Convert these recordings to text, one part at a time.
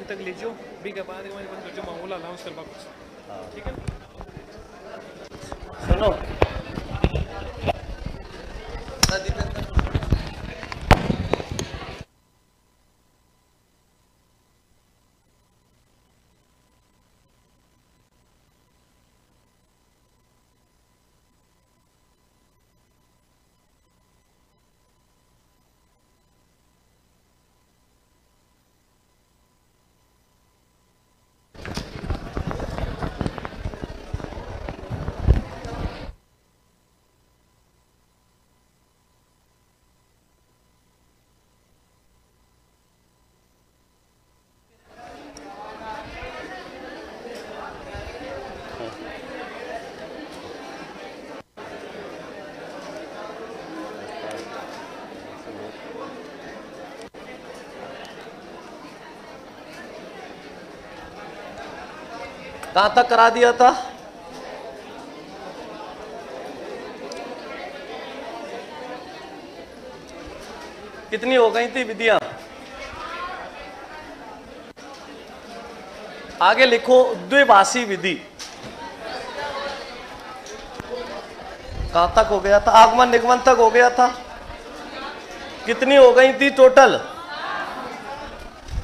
अंत तक लीजियो बी के बाद जो मामूल अलाउंस करवा कुछ ठीक है। सुनो कहां तक करा दिया था? कितनी हो गई थी विधियां? आगे लिखो द्विभाषी विधि। कहां तक हो गया था? आगमन निगमन तक हो गया था। कितनी हो गई थी टोटल?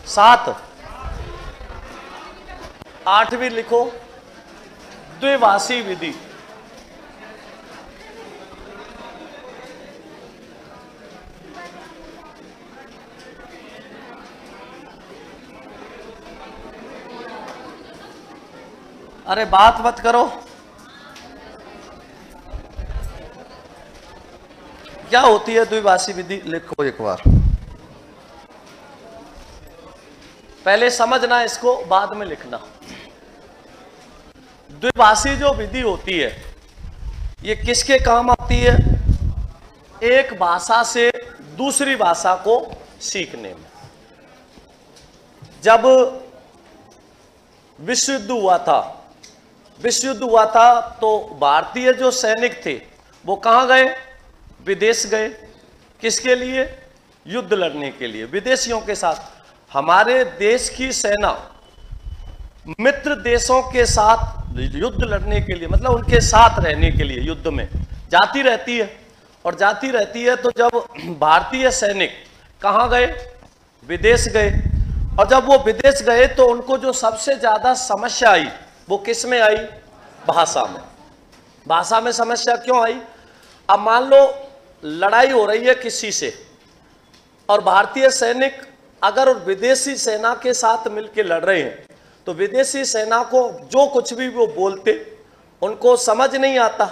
7। 8वीं लिखो द्विभाषी विधि। अरे बात मत करो, क्या होती है द्विभाषी विधि? लिखो एक बार, पहले समझना इसको, बाद में लिखना। द्विभाषी जो विधि होती है ये किसके काम आती है? एक भाषा से दूसरी भाषा को सीखने में। जब विश्व युद्ध हुआ था तो भारतीय जो सैनिक थे वो कहां गए? विदेश गए। किसके लिए? युद्ध लड़ने के लिए, विदेशियों के साथ। हमारे देश की सेना मित्र देशों के साथ युद्ध लड़ने के लिए, मतलब उनके साथ रहने के लिए युद्ध में जाती रहती है। और जाती रहती है तो जब भारतीय सैनिक कहां गए? विदेश गए। और जब वो विदेश गए तो उनको जो सबसे ज्यादा समस्या आई वो किस में आई? भाषा में। भाषा में समस्या क्यों आई? अब मान लो लड़ाई हो रही है किसी से, और भारतीय सैनिक अगर विदेशी सेना के साथ मिलकर लड़ रहे हैं तो विदेशी सेना को जो कुछ भी वो बोलते उनको समझ नहीं आता,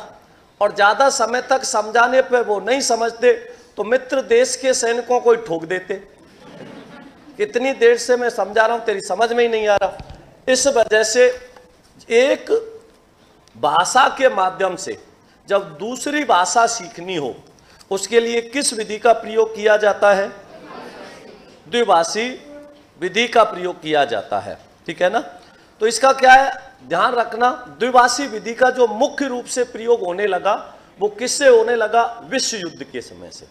और ज्यादा समय तक समझाने पे वो नहीं समझते तो मित्र देश के सैनिकों को ही ठोक देते। कितनी देर से मैं समझा रहा हूं, तेरी समझ में ही नहीं आ रहा। इस वजह से एक भाषा के माध्यम से जब दूसरी भाषा सीखनी हो उसके लिए किस विधि का प्रयोग किया जाता है? द्विभाषी विधि का प्रयोग किया जाता है, ठीक है ना। तो इसका क्या है, ध्यान रखना। द्विभाषी विधि का जो मुख्य रूप से प्रयोग होने लगा वो किससे होने लगा? विश्व युद्ध के समय से।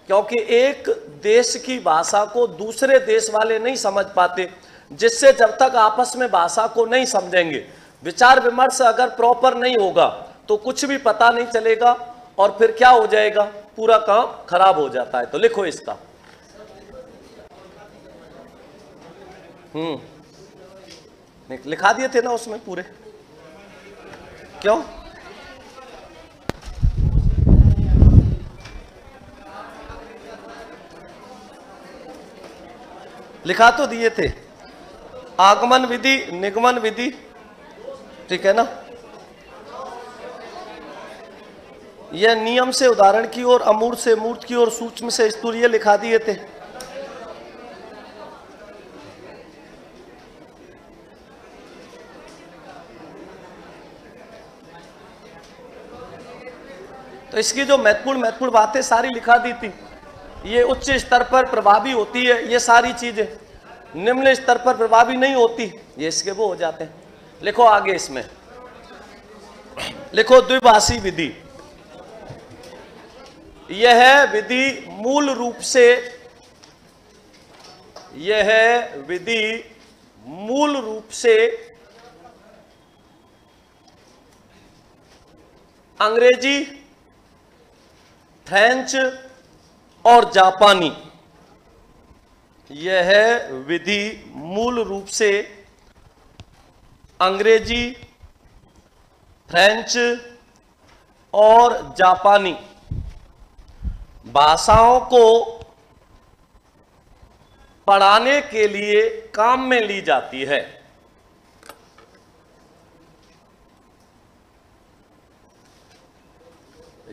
क्योंकि एक देश की भाषा को दूसरे देश वाले नहीं समझ पाते, जिससे जब तक आपस में भाषा को नहीं समझेंगे, विचार विमर्श अगर प्रॉपर नहीं होगा तो कुछ भी पता नहीं चलेगा, और फिर क्या हो जाएगा? पूरा काम खराब हो जाता है। तो लिखो इसका। लिखा दिए थे ना उसमें पूरे, क्यों? लिखा तो दिए थे। आगमन विधि, निगमन विधि, ठीक है ना। यह नियम से उदाहरण की ओर, अमूर्त से मूर्त की ओर, सूक्ष्म से स्थूल, ये लिखा दिए थे। तो इसकी जो महत्वपूर्ण बातें सारी लिखा दी थी। ये उच्च स्तर पर प्रभावी होती है ये सारी चीजें, निम्न स्तर पर प्रभावी नहीं होती, ये इसके वो हो जाते हैं। लिखो आगे इसमें, लिखो द्विभाषी विधि। यह विधि मूल रूप से मूल रूप से अंग्रेजी, फ्रेंच और जापानी। यह विधि मूल रूप से अंग्रेजी, फ्रेंच और जापानी भाषाओं को पढ़ाने के लिए काम में ली जाती है।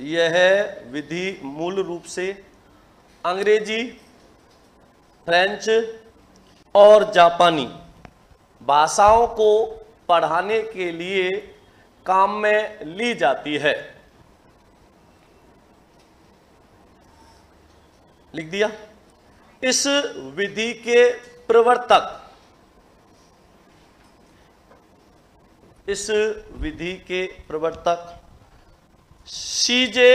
यह विधि मूल रूप से अंग्रेजी, फ्रेंच और जापानी भाषाओं को पढ़ाने के लिए काम में ली जाती है। लिख दिया। इस विधि के प्रवर्तक, सीजे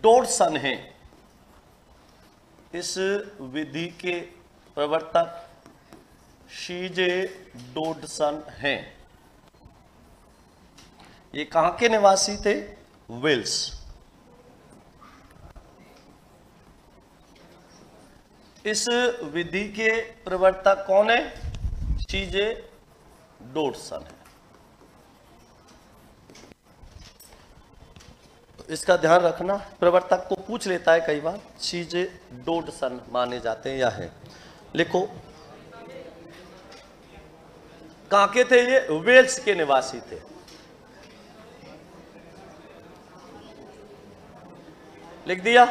डॉडसन हैं। इस विधि के प्रवर्तक सीजे डॉडसन हैं। ये कहां के निवासी थे? वेल्स। इस विधि के प्रवर्तक कौन है? सीजे डॉडसन है। इसका ध्यान रखना, प्रवर्तक को पूछ लेता है कई बार, सीजे डॉडसन माने जाते हैं या है। लिखो, कहां के थे ये? वेल्स के निवासी थे। लिख दिया।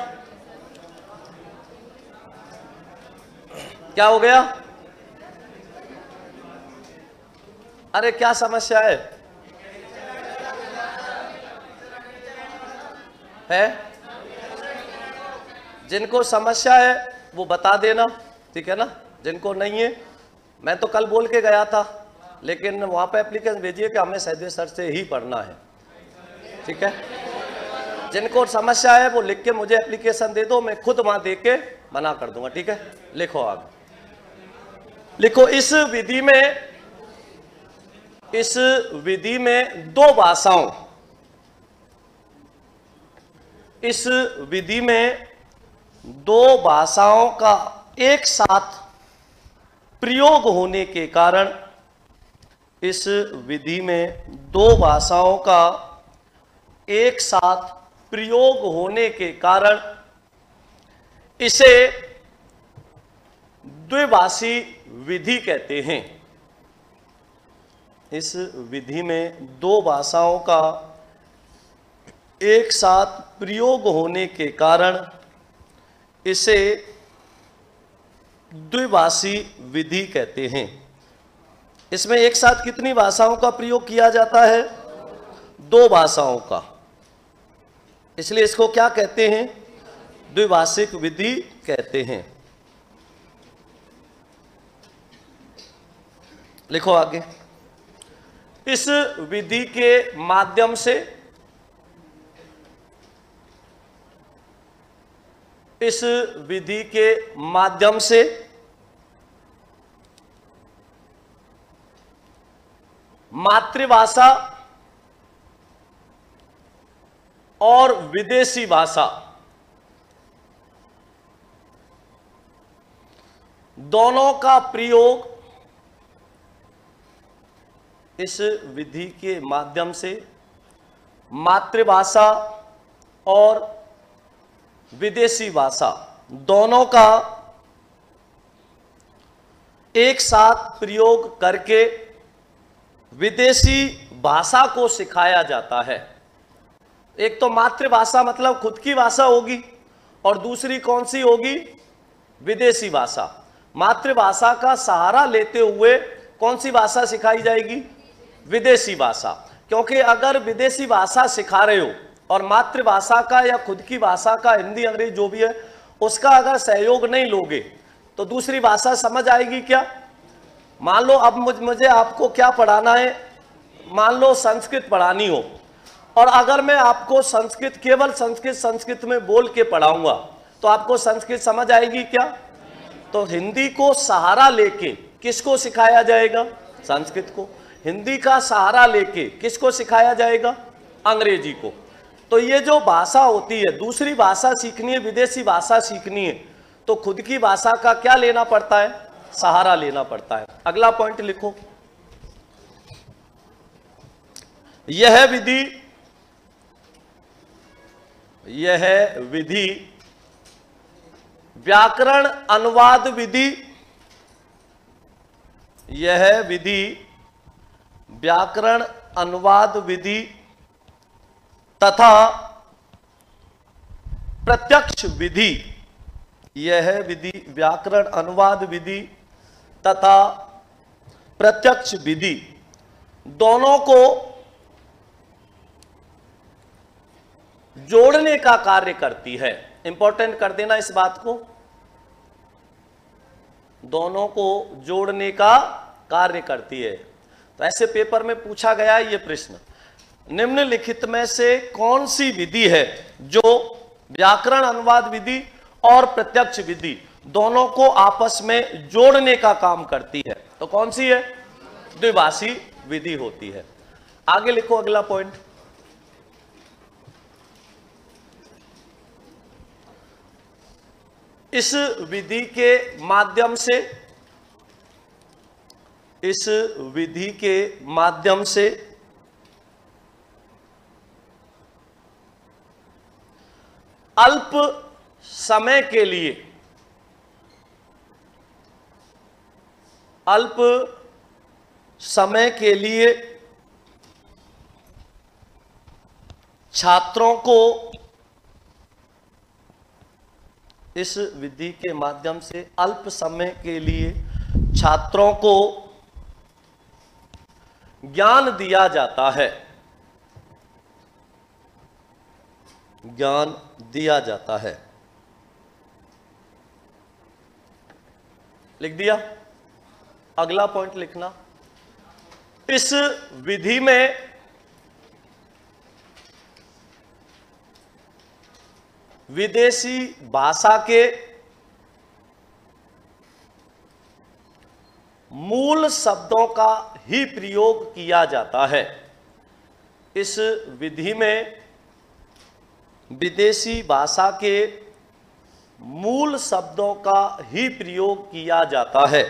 क्या हो गया? अरे क्या समस्या है? जिनको समस्या है वो बता देना, ठीक है ना? जिनको नहीं है, मैं तो कल बोल के गया था, लेकिन वहां पे एप्लीकेशन भेजिए कि हमें सहदेव सर से ही पढ़ना है, ठीक है? जिनको समस्या है वो लिख के मुझे एप्लीकेशन दे दो, मैं खुद वहां दे के मना कर दूंगा, ठीक है? लिखो आगे। लिखो, इस विधि में दो भाषाओं, इस विधि में दो भाषाओं का एक साथ प्रयोग होने के कारण, इस विधि में दो भाषाओं का एक साथ प्रयोग होने के कारण इसे द्विभाषी विधि कहते हैं। इस विधि में दो भाषाओं का एक साथ प्रयोग होने के कारण इसे द्विभाषी विधि कहते हैं। इसमें एक साथ कितनी भाषाओं का प्रयोग किया जाता है? दो भाषाओं का, इसलिए इसको क्या कहते हैं? द्विभाषिक विधि कहते हैं। लिखो आगे। इस विधि के माध्यम से, इस विधि के माध्यम से मातृभाषा और विदेशी भाषा दोनों का प्रयोग, इस विधि के माध्यम से मातृभाषा और विदेशी भाषा दोनों का एक साथ प्रयोग करके विदेशी भाषा को सिखाया जाता है। एक तो मातृभाषा मतलब खुद की भाषा होगी, और दूसरी कौन सी होगी? विदेशी भाषा। मातृभाषा का सहारा लेते हुए कौन सी भाषा सिखाई जाएगी? विदेशी भाषा। क्योंकि अगर विदेशी भाषा सिखा रहे हो और मातृभाषा का या खुद की भाषा का, हिंदी अंग्रेजी जो भी है, उसका अगर सहयोग नहीं लोगे तो दूसरी भाषा समझ आएगी क्या? मान लो अब मुझे आपको क्या पढ़ाना है, मान लो संस्कृत पढ़ानी हो, और अगर मैं आपको संस्कृत, केवल संस्कृत में बोल के पढ़ाऊंगा तो आपको संस्कृत समझ आएगी क्या? तो हिंदी को सहारा लेके किसको सिखाया जाएगा? संस्कृत को। हिंदी का सहारा लेके किसको सिखाया जाएगा? अंग्रेजी को। तो ये जो भाषा होती है, दूसरी भाषा सीखनी है, विदेशी भाषा सीखनी है, तो खुद की भाषा का क्या लेना पड़ता है? सहारा लेना पड़ता है। अगला पॉइंट लिखो, यह विधि व्याकरण अनुवाद विधि, यह विधि व्याकरण अनुवाद विधि तथा प्रत्यक्ष विधि, यह विधि व्याकरण अनुवाद विधि तथा प्रत्यक्ष विधि दोनों को जोड़ने का कार्य करती है। इंपॉर्टेंट कर देना इस बात को, दोनों को जोड़ने का कार्य करती है। तो ऐसे पेपर में पूछा गया है ये प्रश्न, निम्नलिखित में से कौन सी विधि है जो व्याकरण अनुवाद विधि और प्रत्यक्ष विधि दोनों को आपस में जोड़ने का काम करती है? तो कौन सी है? द्विभाषी विधि होती है। आगे लिखो अगला पॉइंट, इस विधि के माध्यम से, इस विधि के माध्यम से अल्प समय के लिए, अल्प समय के लिए छात्रों को, इस विधि के माध्यम से अल्प समय के लिए छात्रों को ज्ञान दिया जाता है, ज्ञान दिया जाता है। लिख दिया? अगला पॉइंट लिखना, इस विधि में विदेशी भाषा के मूल शब्दों का ही प्रयोग किया जाता है। इस विधि में विदेशी भाषा के मूल शब्दों का ही प्रयोग किया जाता है।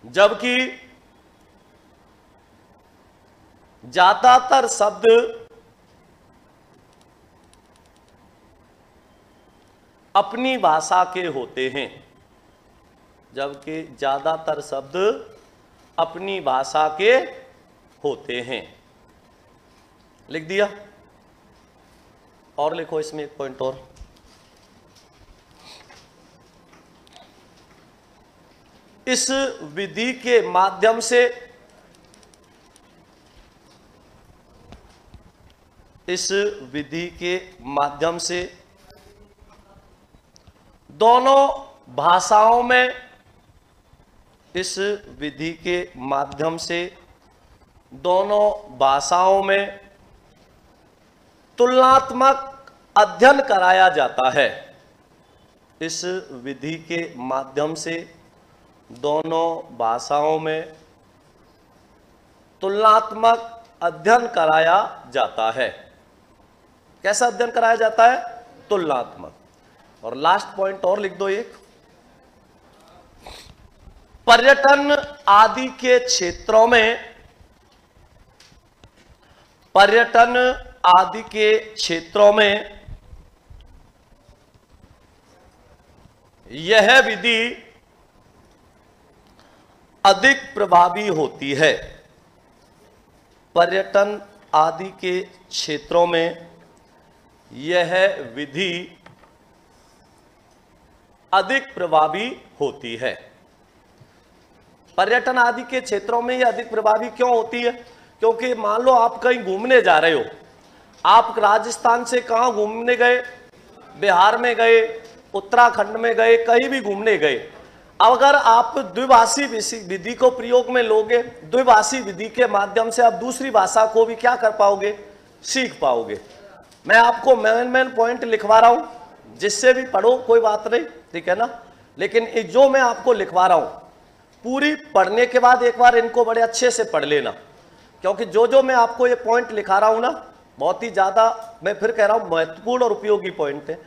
जबकि ज्यादातर शब्द अपनी भाषा के होते हैं, जबकि ज्यादातर शब्द अपनी भाषा के होते हैं। लिख दिया? और लिखो इसमें एक पॉइंट और, इस विधि के माध्यम से, इस विधि के माध्यम से दोनों भाषाओं में, इस विधि के माध्यम से दोनों भाषाओं में तुलनात्मक अध्ययन कराया जाता है। इस विधि के माध्यम से दोनों भाषाओं में तुलनात्मक अध्ययन कराया जाता है। कैसा अध्ययन कराया जाता है? तुलनात्मक। और लास्ट पॉइंट और लिख दो एक, पर्यटन आदि के क्षेत्रों में, पर्यटन आदि के क्षेत्रों में यह विधि अधिक प्रभावी होती है। पर्यटन आदि के क्षेत्रों में यह विधि अधिक प्रभावी होती है। पर्यटन आदि के क्षेत्रों में यह अधिक प्रभावी क्यों होती है? क्योंकि मान लो आप कहीं घूमने जा रहे हो, आप राजस्थान से कहां घूमने गए? बिहार में गए, उत्तराखंड में गए, कहीं भी घूमने गए। अगर आप द्विभाषी विधि को प्रयोग में लोगे, द्विभाषी विधि के माध्यम से आप दूसरी भाषा को भी क्या कर पाओगे? सीख पाओगे। मैं आपको मेन पॉइंट लिखवा रहा हूं, जिससे भी पढ़ो कोई बात नहीं, ठीक है ना। लेकिन जो मैं आपको लिखवा रहा हूं पूरी पढ़ने के बाद एक बार इनको बड़े अच्छे से पढ़ लेना, क्योंकि जो मैं आपको ये पॉइंट लिखा रहा हूं ना बहुत ही ज्यादा, मैं फिर कह रहा हूं महत्वपूर्ण और उपयोगी पॉइंट है।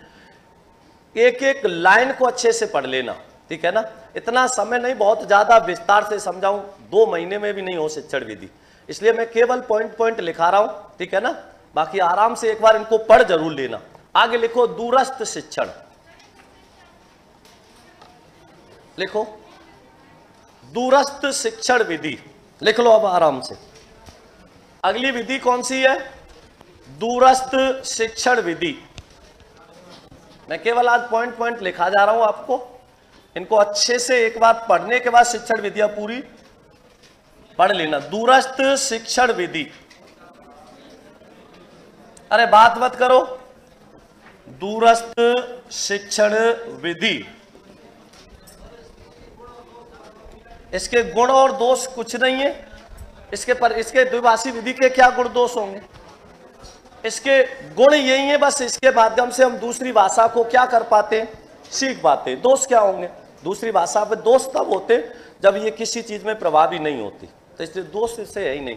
एक एक लाइन को अच्छे से पढ़ लेना, ठीक है ना। इतना समय नहीं, बहुत ज्यादा विस्तार से समझाऊं 2 महीने में भी नहीं हो शिक्षण विधि, इसलिए मैं केवल पॉइंट पॉइंट लिखा रहा हूं, ठीक है ना। बाकी आराम से एक बार इनको पढ़ जरूर लेना। आगे लिखो दूरस्थ शिक्षण, लिखो दूरस्थ शिक्षण विधि, लिख लो अब आराम से। अगली विधि कौन सी है? दूरस्थ शिक्षण विधि। मैं केवल आज पॉइंट पॉइंट लिखा जा रहा हूं आपको, इनको अच्छे से एक बार पढ़ने के बाद शिक्षण विधियां पूरी पढ़ लेना। दूरस्थ शिक्षण विधि, अरे बात मत करो, दूरस्थ शिक्षण विधि। इसके गुण और दोष कुछ नहीं है, इसके द्विभाषी विधि के क्या गुण दोष होंगे? इसके गुण यही है, बस इसके माध्यम से हम दूसरी भाषा को क्या कर पाते हैं, सीख पाते हैं। दोष क्या होंगे? दूसरी भाषा पे दोष तब होते जब ये किसी चीज में प्रभावी नहीं होती, तो इसलिए दोष इससे है ही नहीं।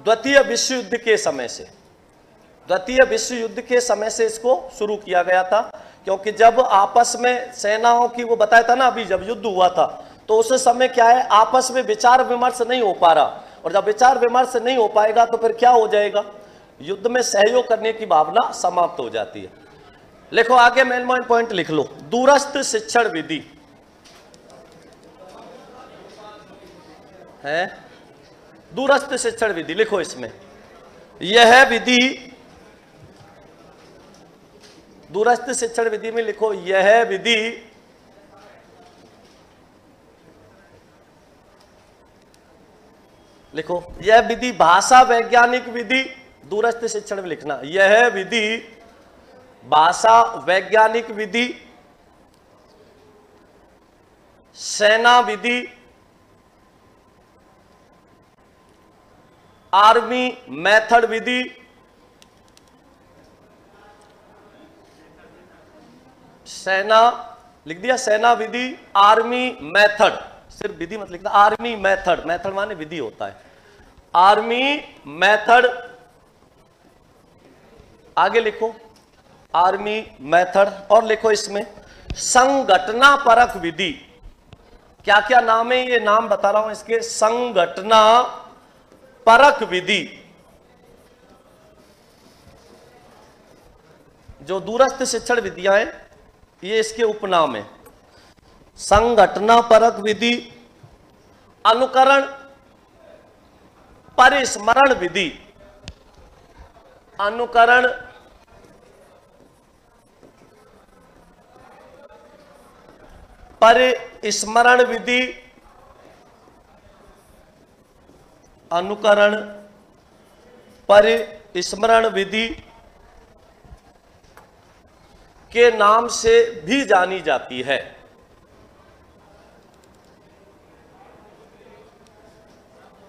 द्वितीय विश्व युद्ध के समय से, द्वितीय विश्व युद्ध के समय से इसको शुरू किया गया था, क्योंकि जब आपस में सेनाओं की, वो बताया था ना अभी, जब युद्ध हुआ था तो उस समय क्या है, आपस में विचार विमर्श नहीं हो पा रहा, और जब विचार विमर्श नहीं हो पाएगा तो फिर क्या हो जाएगा, युद्ध में सहयोग करने की भावना समाप्त हो जाती है। लिखो आगे, मेन पॉइंट लिख लो। दूरस्थ शिक्षण विधि है, दूरस्थ शिक्षण विधि लिखो इसमें। यह विधि, दूरस्थ शिक्षण विधि में लिखो, यह विधि लिखो, यह विधि भाषा वैज्ञानिक विधि, दूरस्थ शिक्षण में लिखना, यह विधि भाषा वैज्ञानिक विधि, सेना विधि, आर्मी मेथड विधि, सेना लिख दिया, सेना विधि, आर्मी मेथड, सिर्फ विधि मत लिखना, आर्मी मेथड, मेथड माने विधि होता है, आर्मी मेथड। आगे लिखो आर्मी मेथड, और लिखो इसमें संगठना परक विधि। क्या क्या नाम है, ये नाम बता रहा हूं इसके, संगठना परक विधि। जो दूरस्थ शिक्षण विधियां हैं ये इसके उपनाम है। संगठना परक विधि, अनुकरण परिस्मरण विधि, अनुकरण परिस्मरण विधि, अनुकरण परिस्मरण विधि के नाम से भी जानी जाती है।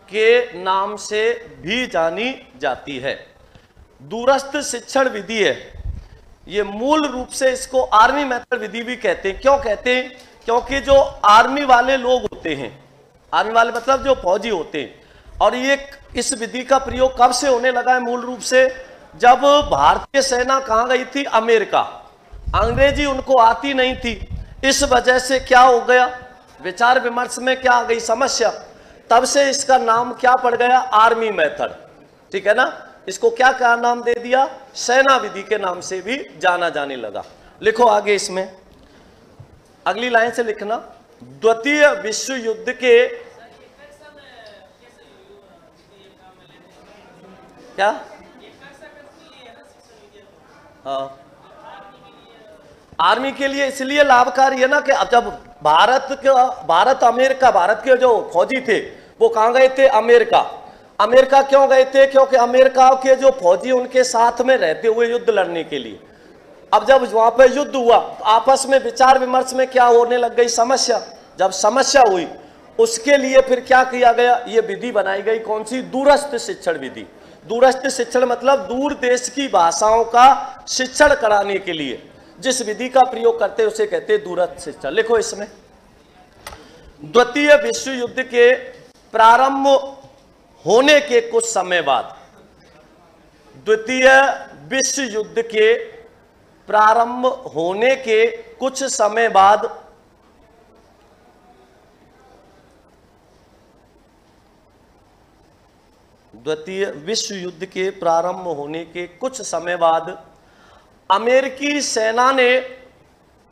के नाम से भी जानी जाती है। दूरस्थ शिक्षण विधि है, ये मूल रूप से इसको आर्मी मेथड विधि भी कहते हैं। क्यों कहते हैं? क्योंकि जो आर्मी वाले लोग होते हैं, आर्मी वाले मतलब जो फौजी होते हैं, और ये इस विधि का प्रयोग कब से होने लगा है? मूल रूप से जब भारतीय सेना कहां गई थी? अमेरिका। अंग्रेजी उनको आती नहीं थी, इस वजह से क्या हो गया, विचार विमर्श में क्या आ गई समस्या, तब से इसका नाम क्या पड़ गया? Army method. ठीक है ना, इसको क्या क्या नाम दे दिया? सेना विधि के नाम से भी जाना जाने लगा। लिखो आगे इसमें, अगली लाइन से लिखना, द्वितीय विश्व युद्ध के क्या, हाँ, आर्मी के लिए इसलिए लाभकारी है ना कि अब जब भारत अमेरिका, भारत के जो फौजी थे वो कहां गए थे? अमेरिका। अमेरिका क्यों गए थे? क्योंकि अमेरिका के जो फौजी उनके साथ में रहते हुए युद्ध लड़ने के लिए। अब जब वहां पे युद्ध हुआ आपस में विचार विमर्श में क्या होने लग गई? समस्या। जब समस्या हुई उसके लिए फिर क्या किया गया? ये विधि बनाई गई, कौन सी? दूरस्थ शिक्षण विधि। दूरस्थ शिक्षण मतलब दूर देश की भाषाओं का शिक्षण कराने के लिए जिस विधि का प्रयोग करते हैं उसे कहते हैं दूरस्थ शिक्षण। लिखो इसमें, द्वितीय विश्व युद्ध के प्रारंभ होने के कुछ समय बाद, द्वितीय विश्व युद्ध के प्रारंभ होने के कुछ समय बाद द्वितीय विश्व युद्ध के प्रारंभ होने के कुछ समय बाद अमेरिकी सेना ने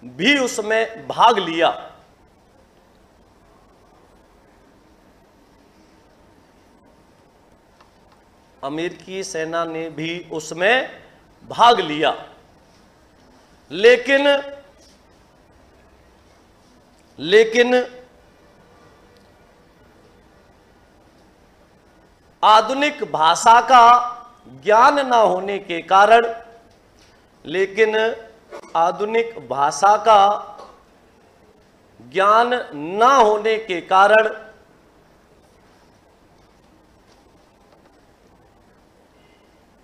भी उसमें भाग लिया। अमेरिकी सेना ने भी उसमें भाग लिया, लेकिन आधुनिक भाषा का ज्ञान न होने के कारण, लेकिन आधुनिक भाषा का ज्ञान न होने के कारण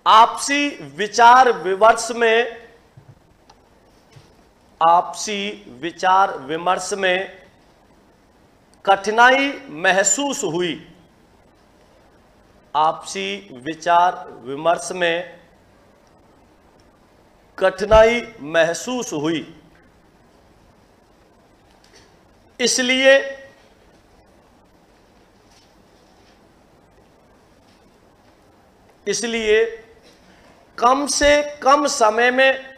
आपसी विचार विमर्श में कठिनाई महसूस हुई। आपसी विचार विमर्श में कठिनाई महसूस हुई। इसलिए कम से कम समय में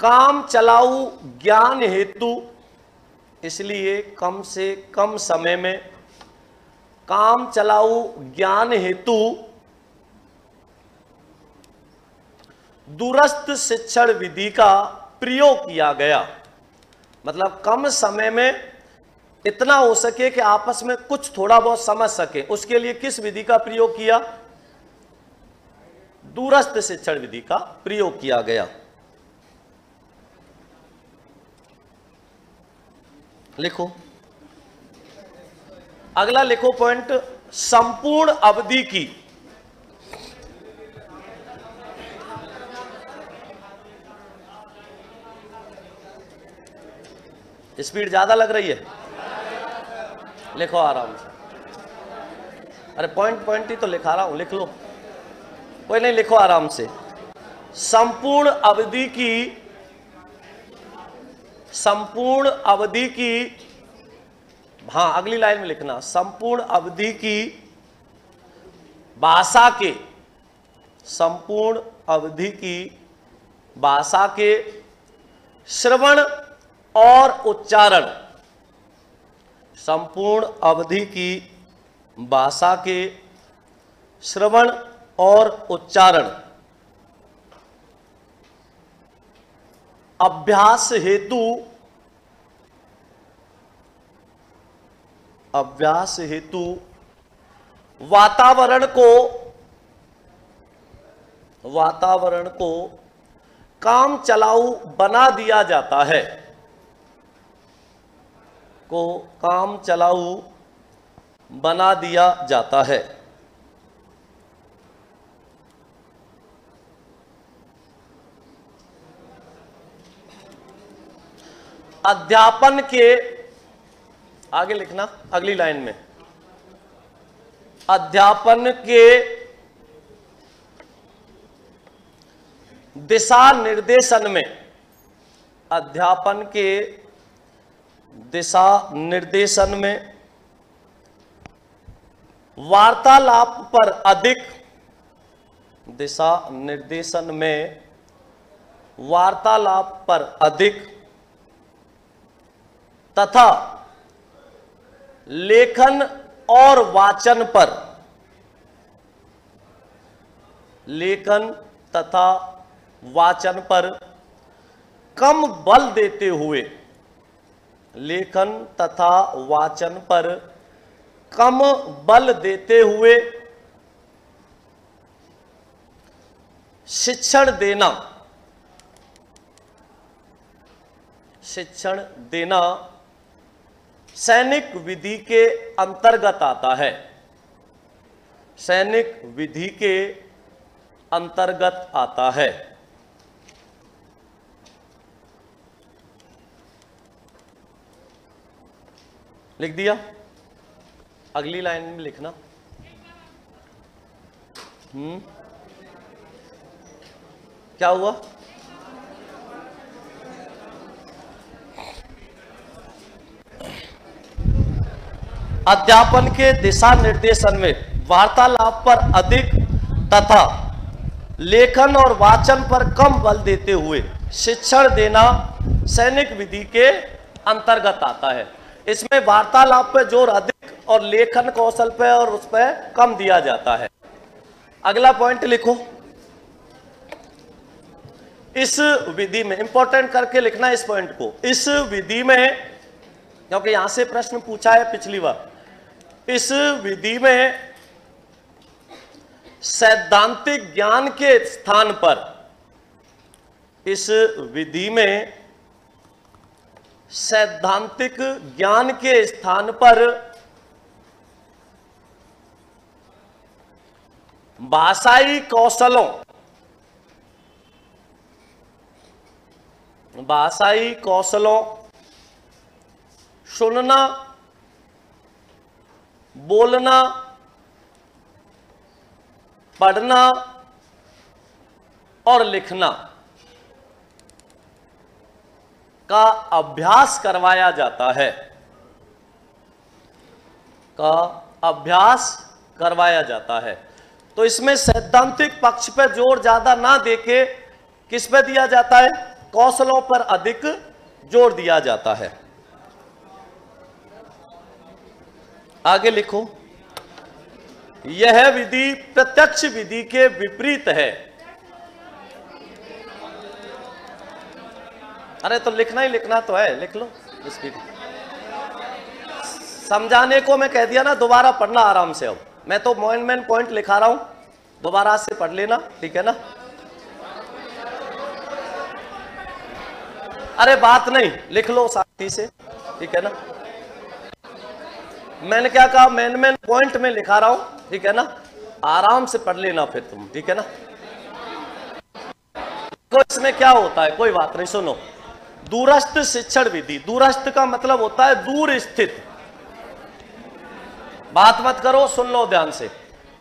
काम चलाऊ ज्ञान हेतु, इसलिए कम से कम समय में काम चलाऊ ज्ञान हेतु दूरस्थ शिक्षण विधि का प्रयोग किया गया। मतलब कम समय में इतना हो सके कि आपस में कुछ थोड़ा बहुत समझ सके, उसके लिए किस विधि का प्रयोग किया? दूरस्थ शिक्षण विधि का प्रयोग किया गया। लिखो, अगला लिखो पॉइंट, संपूर्ण अवधि की स्पीड ज्यादा लग रही है, लिखो आराम से। अरे पॉइंट ही तो लिखा रहा हूं, लिख लो, कोई नहीं, लिखो आराम से। संपूर्ण अवधि की, हाँ अगली लाइन में लिखना, संपूर्ण अवधि की भाषा के श्रवण और उच्चारण, संपूर्ण अवधि की भाषा के श्रवण और उच्चारण अभ्यास हेतु वातावरण को काम चलाऊ बना दिया जाता है, अध्यापन के, आगे लिखना अगली लाइन में, अध्यापन के दिशा निर्देशन में वार्तालाप पर अधिक तथा लेखन और वाचन पर कम बल देते हुए, शिक्षण देना सैनिक विधि के अंतर्गत आता है, सैनिक विधि के अंतर्गत आता है। लिख दिया, अगली लाइन में लिखना। क्या हुआ? अध्यापन के दिशा निर्देशन में वार्तालाप पर अधिक तथा लेखन और वाचन पर कम बल देते हुए शिक्षण देना सैनिक विधि के अंतर्गत आता है। इसमें वार्तालाप पे जोर अधिक और लेखन कौशल पे और उस पे कम दिया जाता है। अगला पॉइंट लिखो, इस विधि में इंपॉर्टेंट करके लिखना इस पॉइंट को। इस विधि में, क्योंकि यहां से प्रश्न पूछा है पिछली बार, इस विधि में सैद्धांतिक ज्ञान के स्थान पर, इस विधि में सैद्धांतिक ज्ञान के स्थान पर भाषाई कौशलों, भाषाई कौशलों, सुनना, बोलना, पढ़ना और लिखना का अभ्यास करवाया जाता है, का अभ्यास करवाया जाता है। तो इसमें सैद्धांतिक पक्ष पर जोर ज्यादा ना देके किस पे दिया जाता है? कौशलों पर अधिक जोर दिया जाता है। आगे लिखो, यह विधि प्रत्यक्ष विधि के विपरीत है। अरे तो लिखना ही लिखना तो है, लिख लो। स्पीड समझाने को मैं कह दिया ना, दोबारा पढ़ना आराम से। अब मैं तो मेन पॉइंट लिखा रहा हूं, दोबारा से पढ़ लेना, ठीक है ना? अरे बात नहीं, लिख लो साथी से, ठीक है ना? मैंने क्या कहा, मेन पॉइंट में लिखा रहा हूं, ठीक है ना? आराम से पढ़ लेना फिर तुम, ठीक है ना? तो इसमें क्या होता है, कोई बात नहीं, सुनो। दूरस्थ शिक्षण विधि, दूरस्थ का मतलब होता है दूर स्थित। बात मत करो, सुन लो ध्यान से।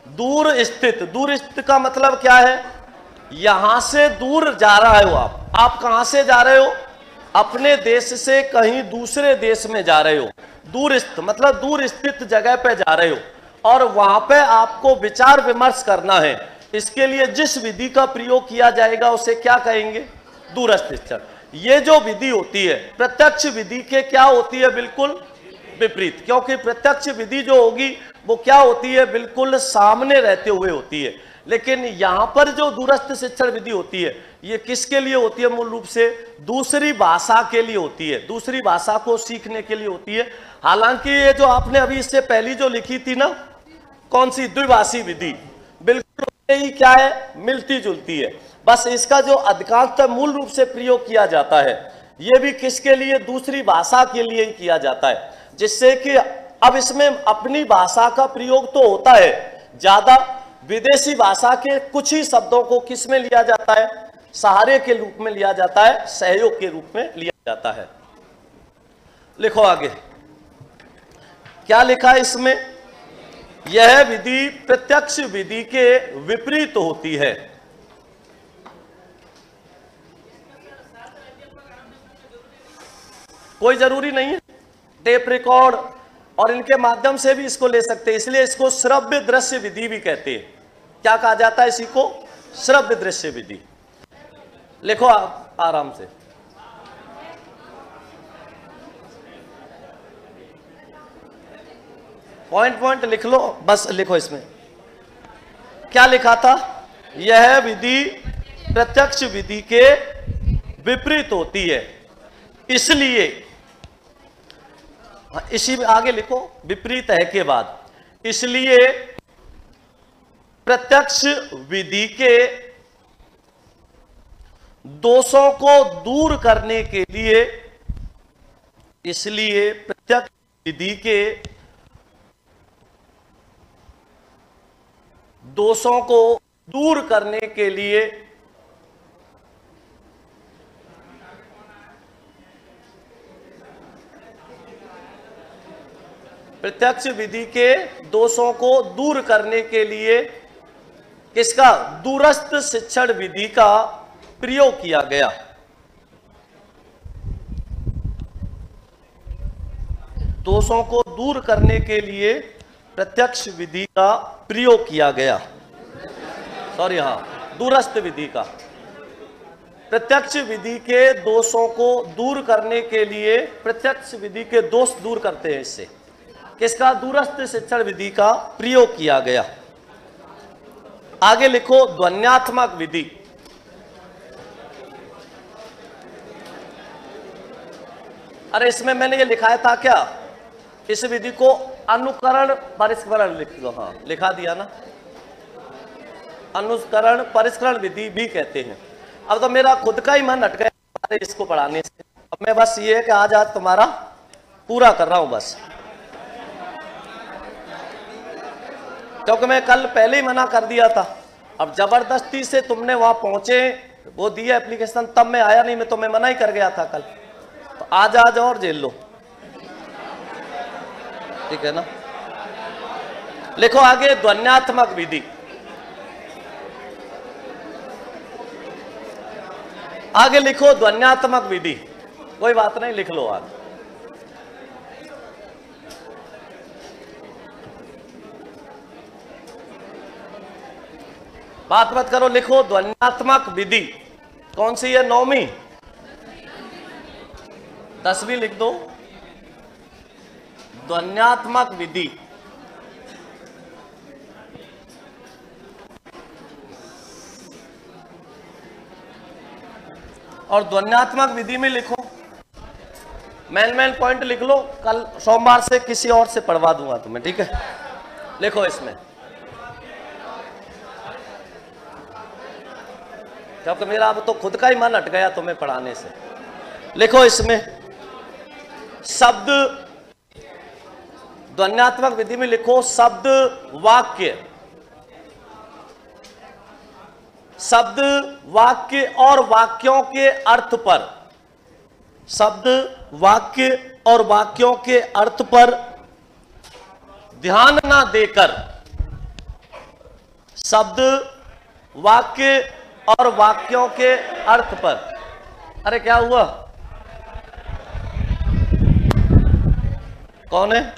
दूर स्थित, दूर स्थित का मतलब क्या है? यहां से दूर जा रहे हो आप कहां से जा रहे हो? अपने देश से कहीं दूसरे देश में जा रहे हो। दूर स्थित मतलब दूर स्थित जगह पे जा रहे हो और वहां पे आपको विचार विमर्श करना है। इसके लिए जिस विधि का प्रयोग किया जाएगा उसे क्या कहेंगे? दूरस्थ शिक्षण। ये जो विधि होती है प्रत्यक्ष विधि के क्या होती है? बिल्कुल विपरीत। क्योंकि प्रत्यक्ष विधि जो होगी वो क्या होती है? बिल्कुल सामने रहते हुए होती है। लेकिन यहां पर जो दूरस्थ शिक्षण विधि होती है ये किसके लिए होती है? मूल रूप से दूसरी भाषा के लिए होती है, दूसरी भाषा को सीखने के लिए होती है। हालांकि ये जो आपने अभी इससे पहली जो लिखी थी ना, कौन सी? द्विभाषी विधि, बिल्कुल ही क्या है? मिलती जुलती है। बस इसका जो अधिकांशतः मूल रूप से प्रयोग किया जाता है ये भी किसके लिए? दूसरी भाषा के लिए ही किया जाता है। जिससे कि अब इसमें अपनी भाषा का प्रयोग तो होता है ज्यादा, विदेशी भाषा के कुछ ही शब्दों को किस में लिया जाता है? सहारे के रूप में लिया जाता है, सहयोग के रूप में लिया जाता है। लिखो आगे क्या लिखा है इसमें? यह विधि प्रत्यक्ष विधि के विपरीत होती है। कोई जरूरी नहीं है, टेप रिकॉर्ड और इनके माध्यम से भी इसको ले सकते हैं। इसलिए इसको श्रव्य दृश्य विधि भी कहते हैं। क्या कहा जाता है इसी को? श्रव्य दृश्य विधि। लिखो आप आराम से। पॉइंट लिख लो, बस लिखो। इसमें क्या लिखा था? यह विधि प्रत्यक्ष विधि के विपरीत होती है। इसलिए इसी में आगे लिखो, विपरीत है के बाद, इसलिए प्रत्यक्ष विधि के दोषों को दूर करने के लिए इसलिए प्रत्यक्ष विधि के दोषों को दूर करने के लिए प्रत्यक्ष विधि के दोषों को दूर करने के लिए किसका? दूरस्थ शिक्षण विधि का प्रयोग किया गया। दोषों को दूर करने के लिए प्रत्यक्ष विधि का प्रयोग किया गया। सॉरी, हां, दूरस्थ विधि का। प्रत्यक्ष विधि के दोषों को दूर करने के लिए प्रत्यक्ष विधि के दोष दूर करते हैं इससे किसका? दूरस्थ शिक्षण विधि का प्रयोग किया गया। आगे लिखो ध्वन्यात्मक विधि। अरे इसमें मैंने ये लिखाया था क्या? इस विधि को अनुकरण परिष्करण लिख दो। हाँ, लिखा दिया ना, अनुकरण परिष्करण विधि भी कहते हैं। अब तो मेरा खुद का ही मन हट गया इसको पढ़ाने से। अब मैं बस ये है कि आज तुम्हारा पूरा कर रहा हूं बस, क्योंकि मैं कल पहले ही मना कर दिया था। अब जबरदस्ती से तुमने वहां पहुंचे, वो दिया एप्लीकेशन, तब मैं आया नहीं, मैं तुम्हें मना ही कर गया था कल। तो आज और जेल लो, ठीक है ना? लिखो आगे ध्वन्यात्मक विधि। आगे लिखो ध्वन्यात्मक विधि। कोई बात नहीं, लिख लो आगे। बात मत करो, लिखो ध्वन्यात्मक विधि। कौन सी है? 9वीं 10वीं लिख दो। ध्वन्यात्मक विधि। और ध्वन्यात्मक विधि में लिखो, मेन पॉइंट लिख लो। कल सोमवार से किसी और से पढ़वा दूंगा तुम्हें, ठीक है? लिखो इसमें, क्योंकि मेरा अब तो खुद का ही मन हट गया तुम्हें पढ़ाने से। लिखो इसमें शब्द, ध्वन्यात्मक विधि में लिखो शब्द वाक्य, शब्द वाक्य और वाक्यों के अर्थ पर, शब्द वाक्य और वाक्यों के अर्थ पर ध्यान ना देकर, शब्द वाक्य और वाक्यों के अर्थ पर। अरे क्या हुआ? कौन है?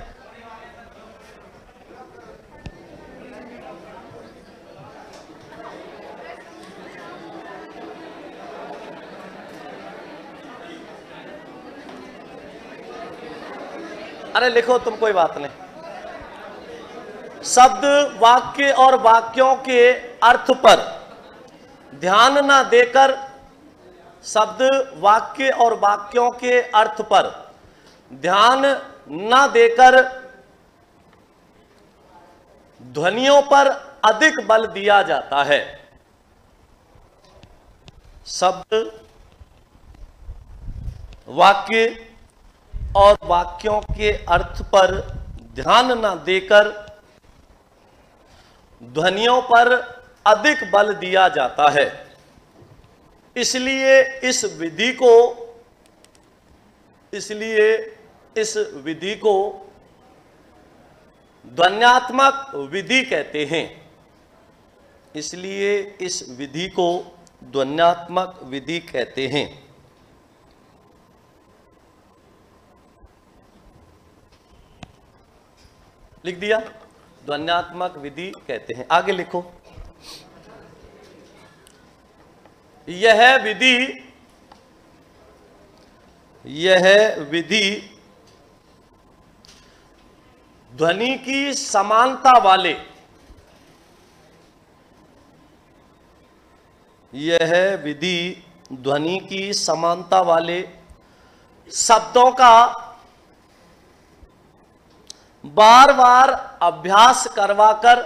अरे लिखो तुम, कोई बात नहीं। शब्द वाक्य और वाक्यों के अर्थ पर ध्यान न देकर, शब्द वाक्य और वाक्यों के अर्थ पर ध्यान न देकर ध्वनियों पर अधिक बल दिया जाता है। शब्द वाक्य और वाक्यों के अर्थ पर ध्यान न देकर ध्वनियों पर अधिक बल दिया जाता है। इसलिए इस विधि को ध्वन्यात्मक विधि कहते हैं। इसलिए इस विधि को ध्वन्यात्मक विधि कहते हैं। लिख दिया, ध्वन्यात्मक विधि कहते हैं। आगे लिखो, यह विधि ध्वनि की समानता वाले, यह विधि ध्वनि की समानता वाले शब्दों का बार बार अभ्यास करवाकर,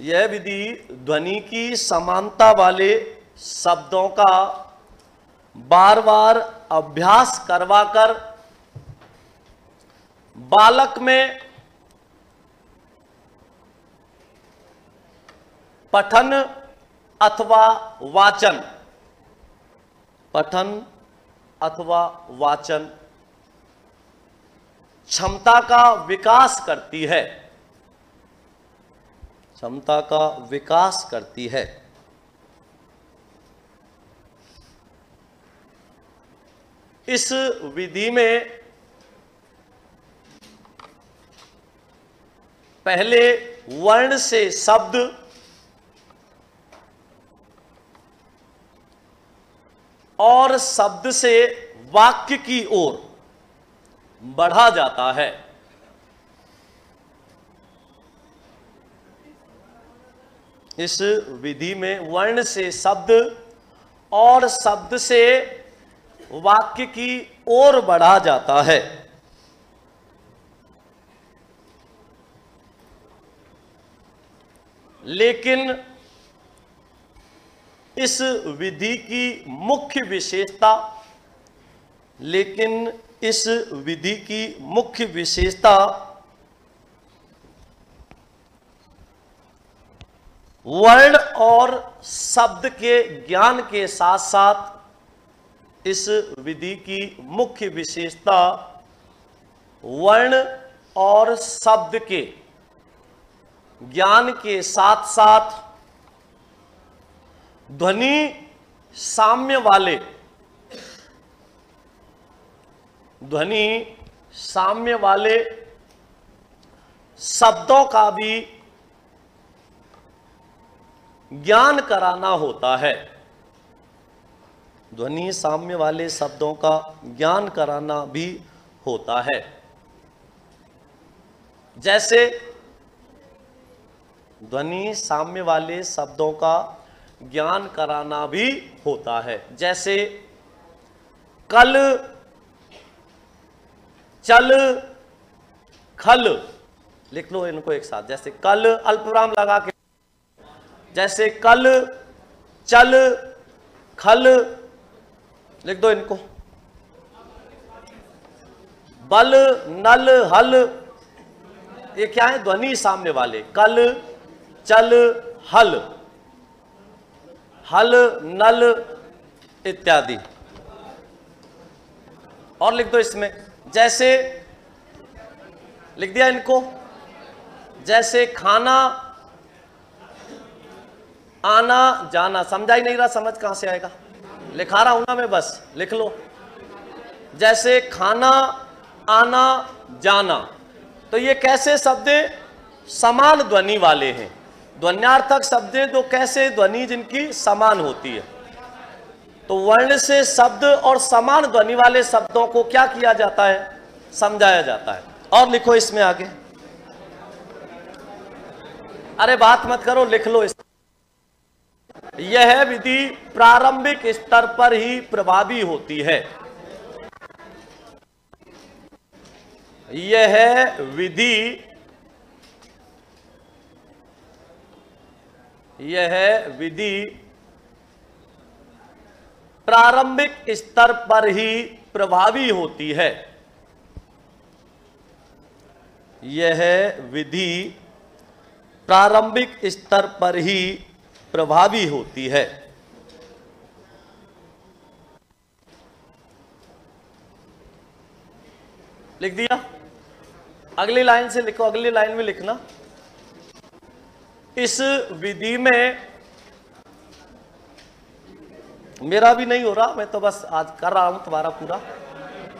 यह विधि ध्वनि की समानता वाले शब्दों का बार बार अभ्यास करवाकर बालक में पठन अथवा वाचन, पठन अथवा वाचन क्षमता का विकास करती है, क्षमता का विकास करती है। इस विधि में पहले वर्ण से शब्द और शब्द से वाक्य की ओर बढ़ा जाता है। इस विधि में वर्ण से शब्द और शब्द से वाक्य की ओर बढ़ा जाता है। लेकिन इस विधि की मुख्य विशेषता, लेकिन इस विधि की मुख्य विशेषता वर्ण और शब्द के ज्ञान के साथ साथ, इस विधि की मुख्य विशेषता वर्ण और शब्द के ज्ञान के साथ साथ ध्वनि साम्य वाले, ध्वनि साम्य वाले शब्दों का भी ज्ञान कराना होता है। ध्वनि साम्य वाले शब्दों का ज्ञान कराना भी होता है। जैसे ध्वनि साम्य वाले शब्दों का ज्ञान कराना भी होता है। जैसे कल, चल, खल, लिख लो इनको एक साथ। जैसे कल अल्पविराम लगा के, जैसे कल, चल, खल, लिख दो इनको। बल, नल, हल, ये क्या है? ध्वनि साम्य वाले। कल, चल, हल, हल, नल इत्यादि। और लिख दो इसमें, जैसे लिख दिया इनको। जैसे खाना, आना, जाना। समझा ही नहीं रहा, समझ कहां से आएगा? लिखा रहा हूं ना मैं, बस लिख लो। जैसे खाना, आना, जाना। तो ये कैसे शब्द समान ध्वनि वाले हैं? ध्वन्यार्थक शब्द जो कैसे ध्वनि जिनकी समान होती है। तो वर्ण से शब्द और समान ध्वनि वाले शब्दों को क्या किया जाता है? समझाया जाता है। और लिखो इसमें आगे। अरे बात मत करो, लिख लो इस। यह विधि प्रारंभिक स्तर पर ही प्रभावी होती है। यह विधि प्रारंभिक स्तर पर ही प्रभावी होती है। यह विधि प्रारंभिक स्तर पर ही प्रभावी होती है। लिख दिया? अगली लाइन से लिखो, अगली लाइन में लिखना। इस विधि में मेरा भी नहीं हो रहा, मैं तो बस आज कर रहा हूं तुम्हारा पूरा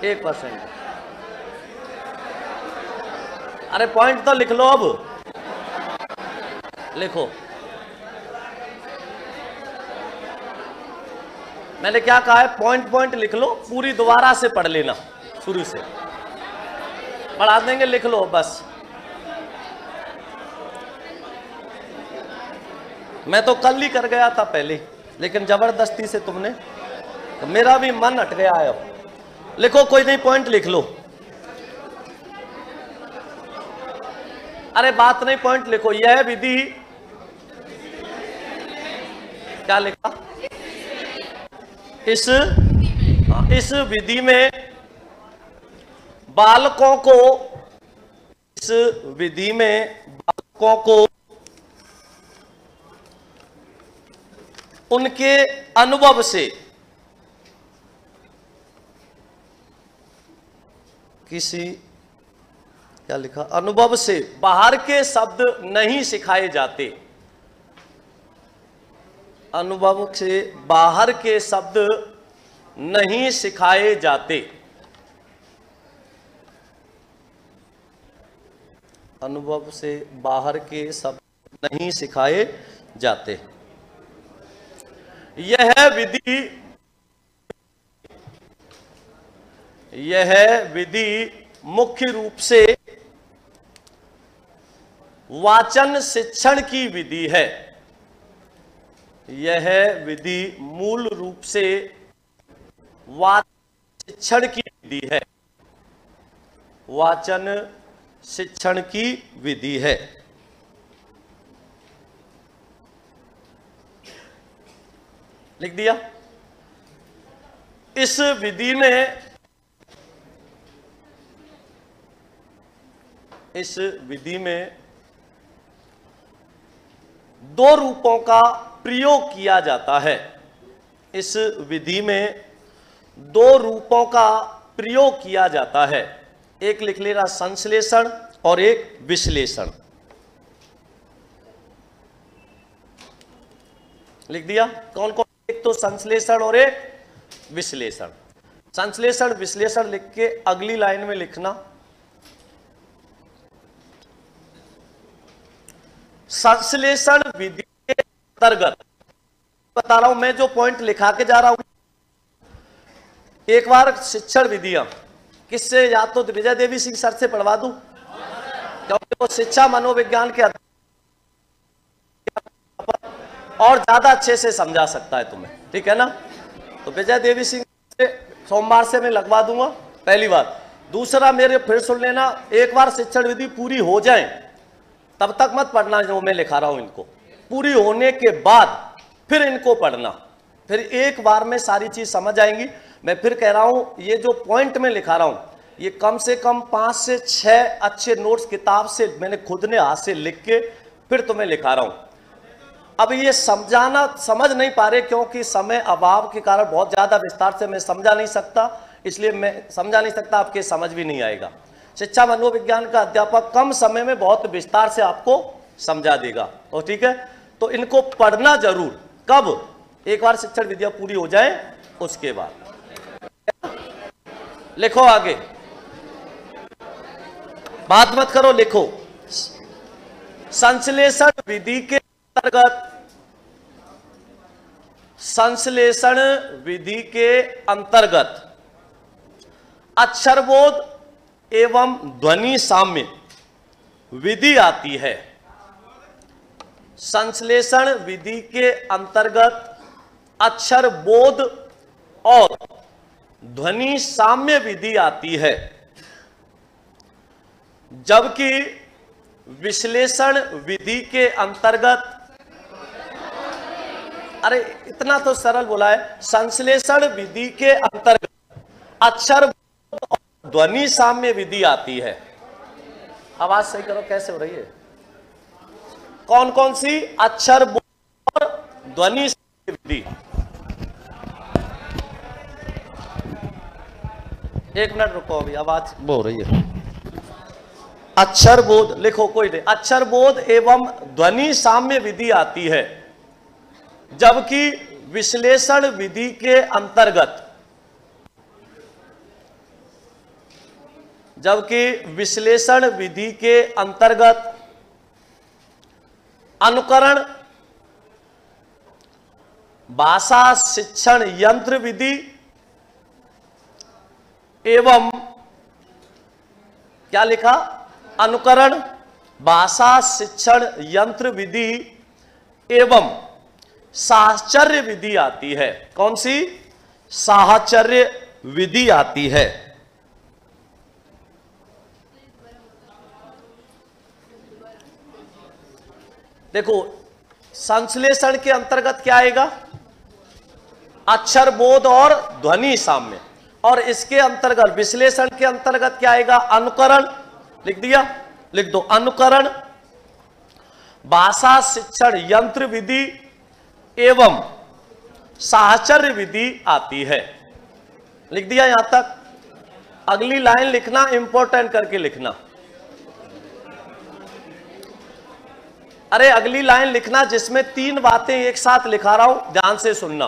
1%। अरे पॉइंट तो लिख लो, अब लिखो। मैंने क्या कहा है? पॉइंट पॉइंट लिख लो, पूरी दोबारा से पढ़ लेना, शुरू से पढ़ा देंगे, लिख लो बस। मैं तो कल ही कर गया था पहले, लेकिन जबरदस्ती से तुमने, तो मेरा भी मन हट गया है। अब लिखो, कोई नहीं, पॉइंट लिख लो। अरे बात नहीं, पॉइंट लिखो। यह विधि, क्या लिखा? इस इस विधि में बालकों को उनके अनुभव से क्या लिखा, अनुभव से बाहर के शब्द नहीं सिखाए जाते। अनुभव से बाहर के शब्द नहीं सिखाए जाते। अनुभव से बाहर के शब्द नहीं सिखाए जाते। यह विधि मुख्य रूप से वाचन शिक्षण की विधि है। यह विधि मूल रूप से वाचन शिक्षण की विधि है। वाचन शिक्षण की विधि है। लिख दिया। इस विधि में दो रूपों का प्रयोग किया जाता है। इस विधि में दो रूपों का प्रयोग किया जाता है। एक लिख लेना संश्लेषण और एक विश्लेषण। लिख दिया। कौन कौन? एक तो संश्लेषण और एक विश्लेषण। संश्लेषण विश्लेषण लिख के अगली लाइन में लिखना संश्लेषण विधि के अंतर्गत। बता रहा हूं मैं, जो पॉइंट लिखा के जा रहा हूं, एक बार शिक्षण विधियां किससे, या तो विजय देवी सिंह सर से पढ़वा दूं, क्योंकि वो शिक्षा मनोविज्ञान के और ज्यादा अच्छे से समझा सकता है तुम्हें, ठीक है ना। तो विजय देवी सिंह से सोमवार से मैं लगवा दूंगा, पहली बात। दूसरा, मेरे फिर सुन लेना, एक बार शिक्षण विधि पूरी हो जाए तब तक मत पढ़ना जो मैं लिखा रहा हूं इनको। पूरी होने के बाद फिर इनको पढ़ना, फिर एक बार में सारी चीज समझ आएंगी। मैं फिर कह रहा हूं, ये जो पॉइंट में लिखा रहा हूं, ये कम से कम 5 से 6 अच्छे नोट्स किताब से मैंने खुद ने हाथ से लिख के फिर तुम्हें लिखा रहा हूं। अब ये समझ नहीं पा रहे, क्योंकि समय अभाव के कारण बहुत ज्यादा विस्तार से मैं समझा नहीं सकता, इसलिए मैं समझा नहीं सकता, आपके समझ भी नहीं आएगा। शिक्षा मनोविज्ञान का अध्यापक कम समय में बहुत विस्तार से आपको समझा देगा, और ठीक है। तो इनको पढ़ना जरूर। कब? एक बार शिक्षण विद्या पूरी हो जाए उसके बाद। लिखो आगे, बात मत करो, लिखो। संश्लेषण विधि के अंतर्गत, संश्लेषण विधि के अंतर्गत अक्षरबोध एवं ध्वनि साम्य विधि आती है। संश्लेषण विधि के अंतर्गत अक्षर बोध और ध्वनि साम्य विधि आती है, जबकि विश्लेषण विधि के अंतर्गत, अरे इतना तो सरल बोला है, संश्लेषण विधि के अंतर्गत अक्षर बोध और ध्वनि साम्य विधि आती है। आवाज सही करो, कैसे हो रही है? कौन कौन सी? अक्षर बोध और ध्वनि साम्य विधि। एक मिनट रुको, अभी आवाज वो हो रही है। अक्षर बोध लिखो, कोई नहीं। अक्षर बोध एवं ध्वनि साम्य विधि आती है, जबकि विश्लेषण विधि के अंतर्गत, जबकि विश्लेषण विधि के अंतर्गत अनुकरण, भाषा शिक्षण यंत्र विधि एवं, क्या लिखा? अनुकरण, भाषा शिक्षण यंत्र विधि एवं साहचर्य विधि आती है। कौन सी? साहचर्य विधि आती है। देखो, संश्लेषण के अंतर्गत क्या आएगा? अक्षर बोध और ध्वनि साम्य। और इसके अंतर्गत विश्लेषण के अंतर्गत क्या आएगा? अनुकरण। लिख दिया, लिख दो अनुकरण, भाषा शिक्षण यंत्र विधि एवं साहचर्य विधि आती है। लिख दिया यहां तक। अगली लाइन लिखना, इंपॉर्टेंट करके लिखना। अरे अगली लाइन लिखना जिसमें 3 बातें एक साथ लिखा रहा हूं, ध्यान से सुनना।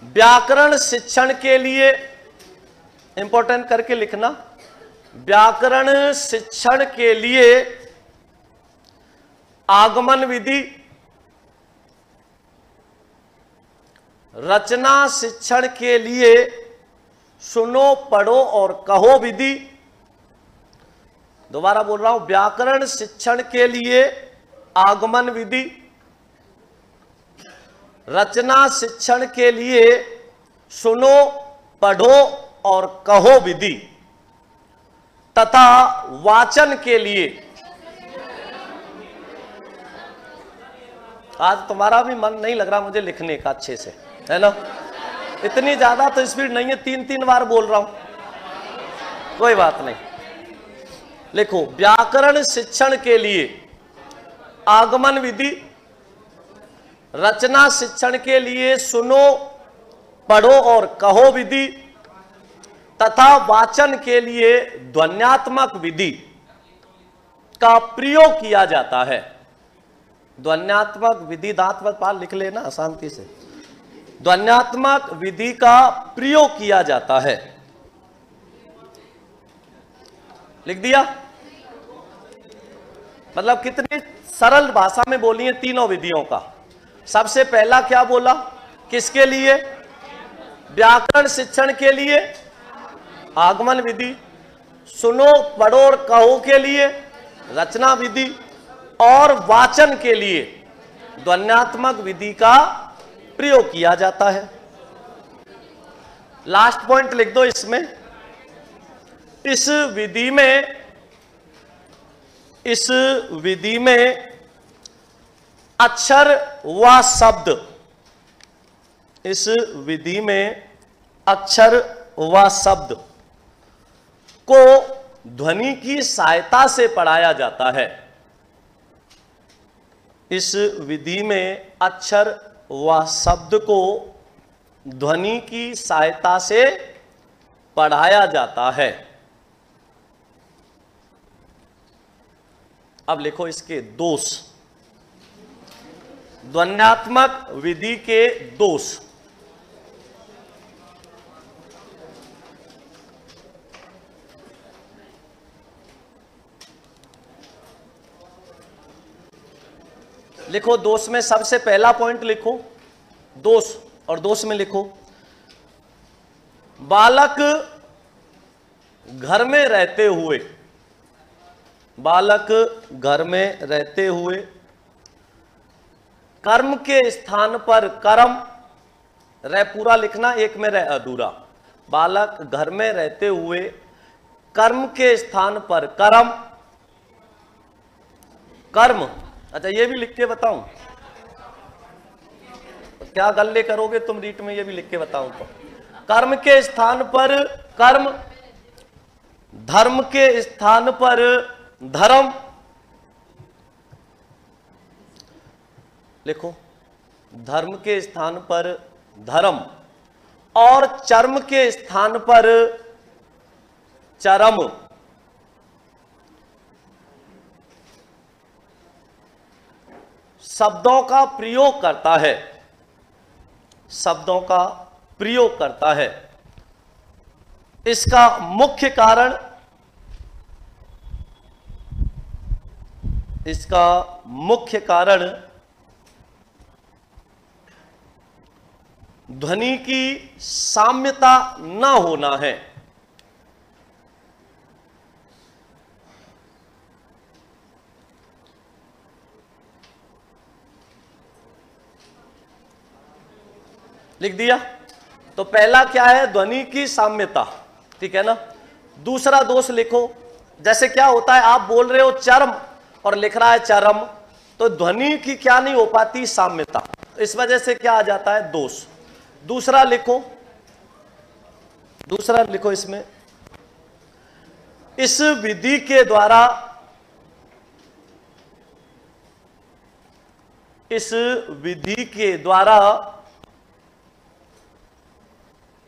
व्याकरण शिक्षण के लिए, इंपॉर्टेंट करके लिखना, व्याकरण शिक्षण के लिए आगमन विधि, रचना शिक्षण के लिए सुनो पढ़ो और कहो विधि। दोबारा बोल रहा हूं, व्याकरण शिक्षण के लिए आगमन विधि, रचना शिक्षण के लिए सुनो पढ़ो और कहो विधि तथा वाचन के लिए। आज तुम्हारा भी मन नहीं लग रहा मुझे लिखने का अच्छे से, है ना? इतनी ज्यादा तो स्पीड नहीं है, 3-3 बार बोल रहा हूं, कोई बात नहीं। लिखो, व्याकरण शिक्षण के लिए आगमन विधि, रचना शिक्षण के लिए सुनो पढ़ो और कहो विधि तथा वाचन के लिए ध्वन्यात्मक विधि का प्रयोग किया जाता है। ध्वन्यात्मक विधि, दांतवत पाल लिख लेना शांति से। ध्वन्यात्मक विधि का प्रयोग किया जाता है। लिख दिया? मतलब कितनी सरल भाषा में बोली है तीनों विधियों का। सबसे पहला क्या बोला? किसके लिए? व्याकरण शिक्षण के लिए आगमन विधि, सुनो पढ़ो और कहो के लिए रचना विधि, और वाचन के लिए ध्वन्यात्मक विधि का प्रयोग किया जाता है। लास्ट पॉइंट लिख दो इसमें। इस विधि में अक्षर व शब्द, इस विधि में अक्षर व शब्द को ध्वनि की सहायता से पढ़ाया जाता है। इस विधि में अक्षर व शब्द को ध्वनि की सहायता से पढ़ाया जाता है। अब लिखो इसके दोष, ध्वन्यात्मक विधि के दोष। लिखो दोष में सबसे पहला पॉइंट लिखो दोष, और दोष में लिखो बालक घर में रहते हुए, बालक घर में रहते हुए कर्म के स्थान पर कर्म, रह पूरा लिखना, एक में रह अधूरा। बालक घर में रहते हुए कर्म के स्थान पर कर्म, कर्म। अच्छा ये भी लिख के बताऊं? क्या गल्ले करोगे तुम रीट में? ये भी लिख के बताऊं तो कर्म के स्थान पर कर्म, धर्म के स्थान पर धर्म। लिखो धर्म के स्थान पर धर्म और चर्म के स्थान पर चरम। शब्दों का प्रयोग करता है, शब्दों का प्रयोग करता है। इसका मुख्य कारण, इसका मुख्य कारण ध्वनि की साम्यता न होना है। लिख दिया? तो पहला क्या है? ध्वनि की साम्यता, ठीक है ना। दूसरा दोष लिखो, जैसे क्या होता है आप बोल रहे हो चर्म और लिख रहा है चरम, तो ध्वनि की क्या नहीं हो पाती? साम्यता। इस वजह से क्या आ जाता है? दोष। दूसरा लिखो दूसरा लिखो इसमें, इस विधि के द्वारा, इस विधि के द्वारा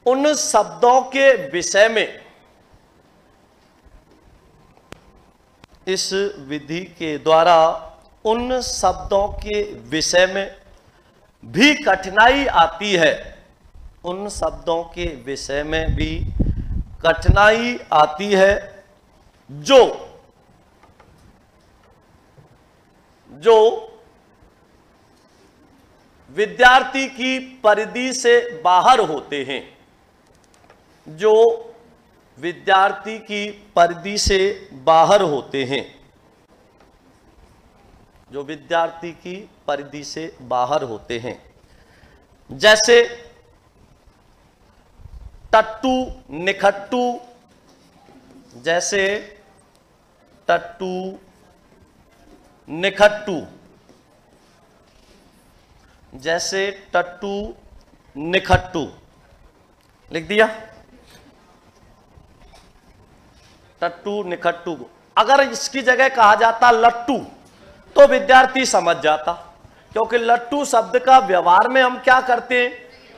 उन शब्दों के विषय में, इस विधि के द्वारा उन शब्दों के विषय में भी कठिनाई आती है, उन शब्दों के विषय में भी कठिनाई आती है जो विद्यार्थी की परिधि से बाहर होते हैं, जो विद्यार्थी की परिधि से बाहर होते हैं, जो विद्यार्थी की परिधि से बाहर होते हैं। जैसे टट्टू निखट्टू, जैसे टट्टू निखट्टू, जैसे टट्टू निखट्टू, लिख दिया टट्टू निखट्टू। अगर इसकी जगह कहा जाता लट्टू तो विद्यार्थी समझ जाता, क्योंकि लट्टू शब्द का व्यवहार में हम क्या करते हैं,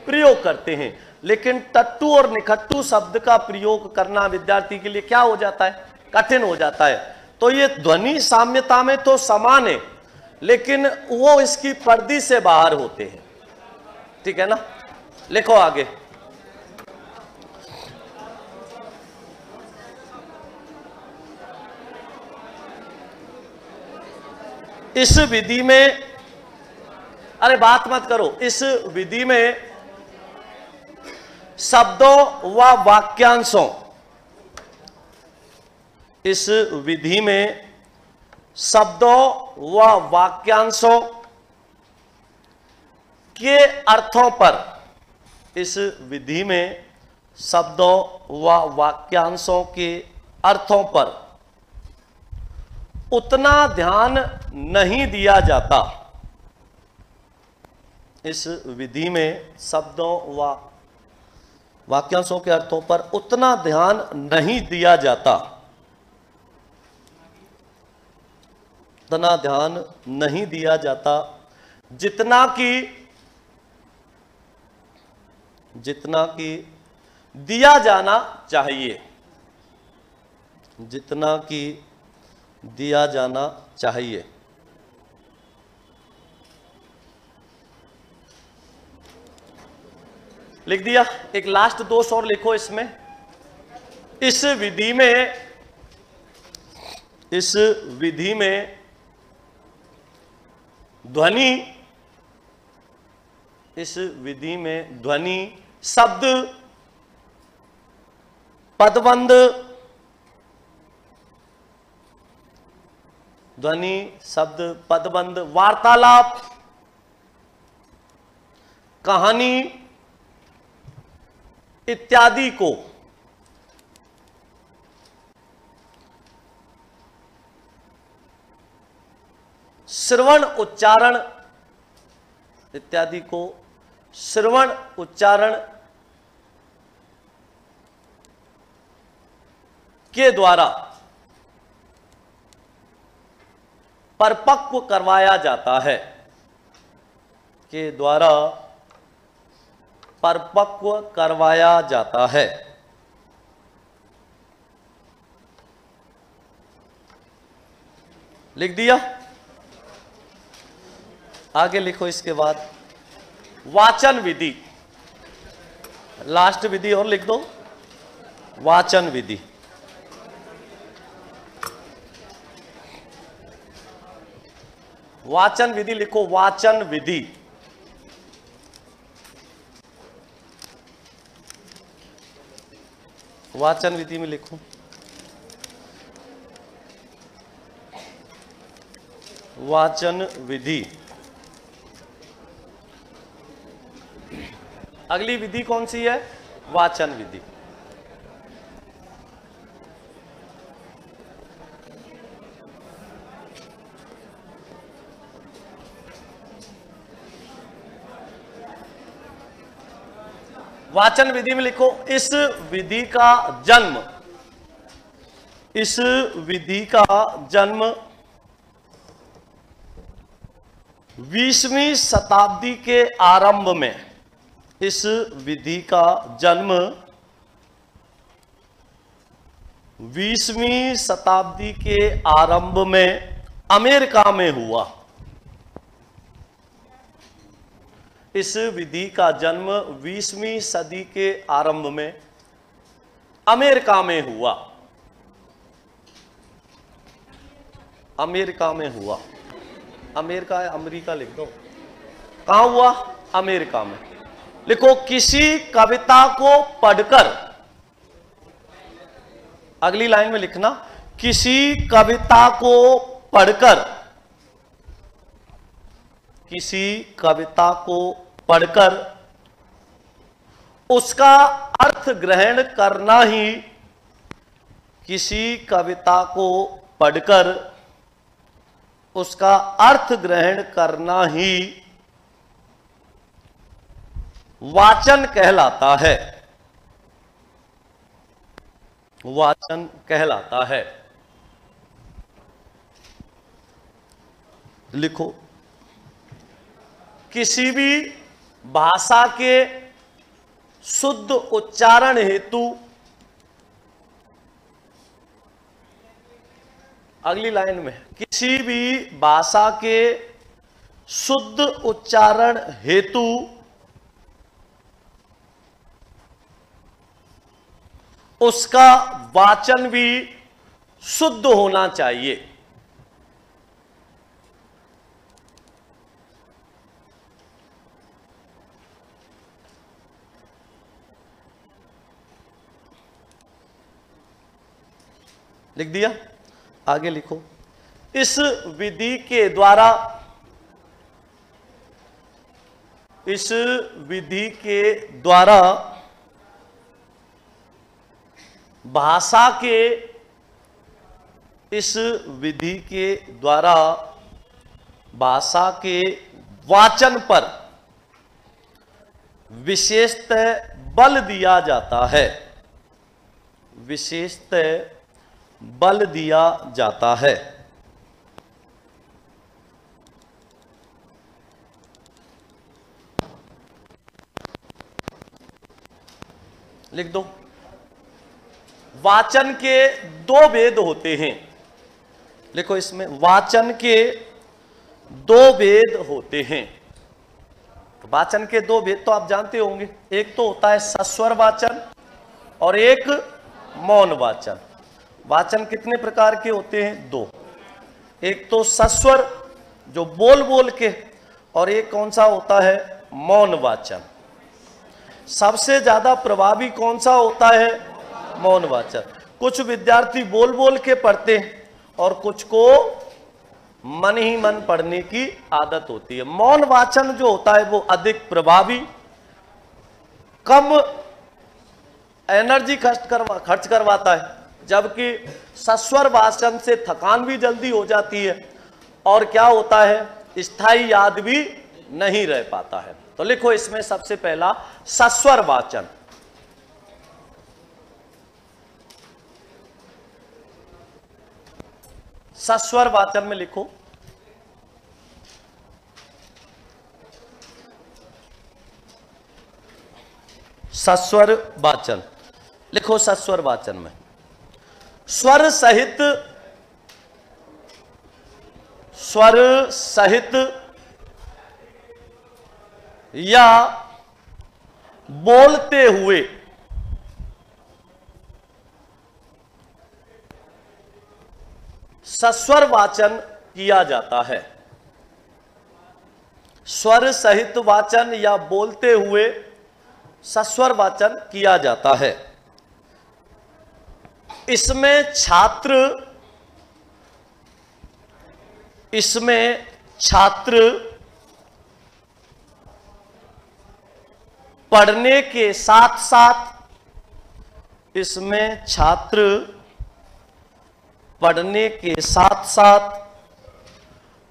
प्रयोग करते हैं। लेकिन टट्टू और निखट्टू शब्द का प्रयोग करना विद्यार्थी के लिए क्या हो जाता है, कठिन हो जाता है। तो ये ध्वनि साम्यता में तो समान है, लेकिन वो इसकी परिधि से बाहर होते हैं। ठीक है ना, लिखो आगे। इस विधि में, अरे बात मत करो, इस विधि में शब्दों व वाक्यांशों, इस विधि में शब्दों व वाक्यांशों के अर्थों पर, इस विधि में शब्दों व वाक्यांशों के अर्थों पर उतना ध्यान नहीं दिया जाता। इस विधि में शब्दों व वाक्यांशों के अर्थों पर उतना ध्यान नहीं दिया जाता, उतना ध्यान नहीं दिया जाता जितना कि दिया जाना चाहिए, जितना कि दिया जाना चाहिए। लिख दिया। एक लास्ट दोष और लिखो इसमें, इस विधि में ध्वनि, इस विधि में ध्वनि शब्द पदबंध, ध्वनि शब्द पदबंध, वार्तालाप, कहानी इत्यादि को श्रवण उच्चारण इत्यादि को श्रवण उच्चारण के द्वारा परिपक्व करवाया जाता है, के द्वारा परिपक्व करवाया जाता है। लिख दिया। आगे लिखो इसके बाद वाचन विधि, लास्ट विधि और लिख दो, वाचन विधि। वाचन विधि लिखो, वाचन विधि। वाचन विधि में लिखो वाचन विधि। अगली विधि कौन सी है, वाचन विधि। वाचन विधि में लिखो, इस विधि का जन्म, इस विधि का जन्म 20वीं शताब्दी के आरंभ में, इस विधि का जन्म 20वीं शताब्दी के आरंभ में अमेरिका में हुआ। इस विधि का जन्म 20वीं सदी के आरंभ में अमेरिका में हुआ। अमेरिका में हुआ। अमेरिका है, अमेरिका लिख दो। कहां हुआ? अमेरिका में। लिखो, किसी कविता को पढ़कर, अगली लाइन में लिखना, किसी कविता को पढ़कर, किसी कविता को पढ़कर उसका अर्थ ग्रहण करना ही, किसी कविता को पढ़कर उसका अर्थ ग्रहण करना ही वाचन कहलाता है। वाचन कहलाता है। लिखो, किसी भी भाषा के शुद्ध उच्चारण हेतु, अगली लाइन में, किसी भी भाषा के शुद्ध उच्चारण हेतु उसका वाचन भी शुद्ध होना चाहिए। लिख दिया? आगे लिखो, इस विधि के द्वारा, इस विधि के द्वारा भाषा के, इस विधि के द्वारा भाषा के वाचन पर विशेषतः बल दिया जाता है। विशेषतः बल दिया जाता है। लिख दो, वाचन के दो भेद होते हैं। लिखो इसमें, वाचन के दो भेद होते हैं। तो वाचन के दो भेद तो आप जानते होंगे, एक तो होता है सस्वर वाचन और एक मौन वाचन। वाचन कितने प्रकार के होते हैं? दो। एक तो सस्वर जो बोल बोल के, और एक कौन सा होता है? मौन वाचन। सबसे ज्यादा प्रभावी कौन सा होता है? मौन वाचन। कुछ विद्यार्थी बोल बोल के पढ़ते हैं और कुछ को मन ही मन पढ़ने की आदत होती है। मौन वाचन जो होता है वो अधिक प्रभावी, कम एनर्जी खर्च करवाता है, जबकि सस्वर वाचन से थकान भी जल्दी हो जाती है और क्या होता है? स्थायी याद भी नहीं रह पाता है। तो लिखो इसमें सबसे पहला सस्वर वाचन। सस्वर वाचन में लिखो, सस्वर वाचन। लिखो सस्वर वाचन में स्वर सहित, स्वर सहित या बोलते हुए सस्वर वाचन किया जाता है। स्वर सहित वाचन या बोलते हुए सस्वर वाचन किया जाता है। इसमें छात्र पढ़ने के साथ साथ, इसमें छात्र पढ़ने के साथ साथ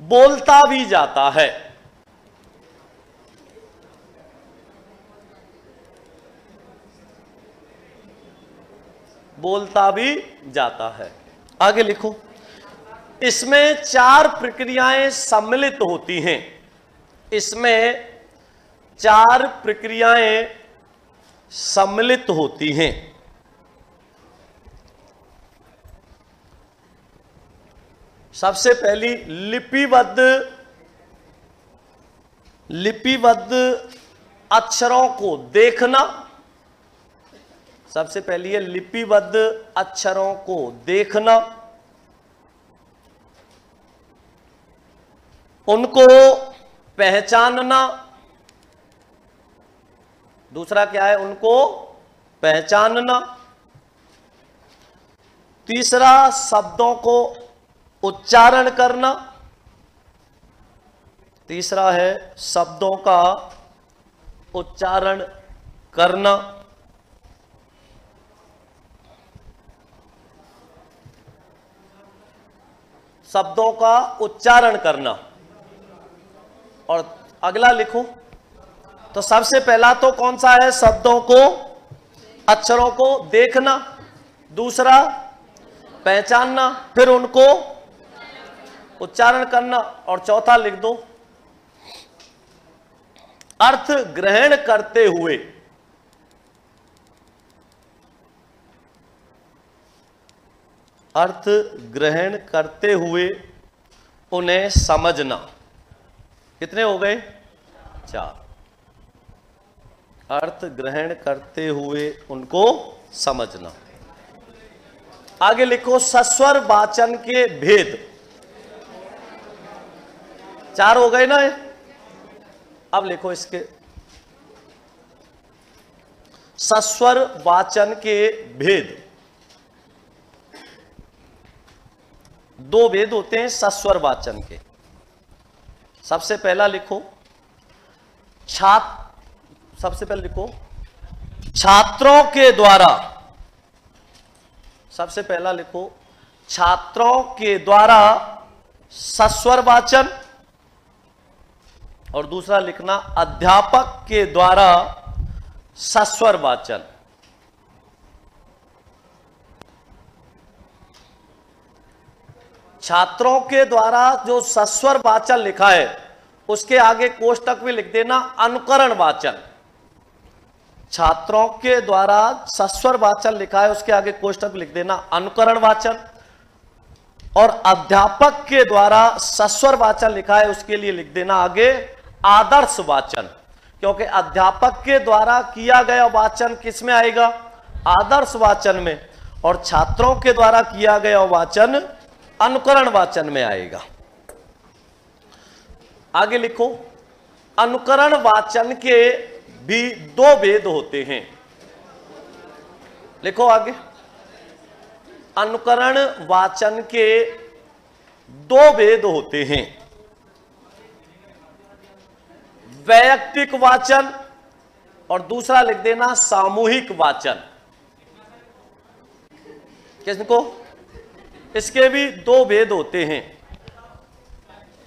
बोलता भी जाता है। बोलता भी जाता है। आगे लिखो, इसमें 4 प्रक्रियाएं सम्मिलित होती हैं। इसमें 4 प्रक्रियाएं सम्मिलित होती हैं। सबसे पहली लिपिबद्ध अक्षरों को देखना। सबसे पहली है लिपिबद्ध अक्षरों को देखना, उनको पहचानना। दूसरा क्या है? उनको पहचानना। तीसरा, शब्दों को उच्चारण करना। तीसरा है शब्दों का उच्चारण करना। शब्दों का उच्चारण करना। और अगला लिखो, तो सबसे पहला तो कौन सा है? शब्दों को, अक्षरों को देखना। दूसरा पहचानना, फिर उनको उच्चारण करना। और चौथा लिख दो, अर्थ ग्रहण करते हुए। अर्थ ग्रहण करते हुए उन्हें समझना। कितने हो गए? 4। अर्थ ग्रहण करते हुए उनको समझना। आगे लिखो, सस्वर वाचन के भेद। 4 हो गए ना ये? अब लिखो इसके सस्वर वाचन के भेद। 2 भेद होते हैं सस्वर वाचन के। सबसे पहला लिखो, सबसे पहले लिखो छात्रों के द्वारा। सबसे पहला लिखो छात्रों के द्वारा सस्वर वाचन। और दूसरा लिखना अध्यापक के द्वारा सस्वर वाचन। छात्रों के द्वारा जो सस्वर वाचन लिखा है उसके आगे कोष्टक में लिख देना अनुकरण वाचन। छात्रों के द्वारा सस्वर वाचन लिखा है, उसके आगे कोष्टक लिख देना अनुकरण वाचन। और अध्यापक के द्वारा सस्वर वाचन लिखा है, उसके लिए लिख देना आगे आदर्श वाचन। क्योंकि अध्यापक के द्वारा किया गया वाचन किस में आएगा? आदर्श वाचन में। और छात्रों के द्वारा किया गया वाचन अनुकरण वाचन में आएगा। आगे लिखो, अनुकरण वाचन के भी 2 भेद होते हैं। लिखो आगे, अनुकरण वाचन के 2 भेद होते हैं। वैयक्तिक वाचन और दूसरा लिख देना सामूहिक वाचन। किसको? इसके भी 2 भेद होते हैं।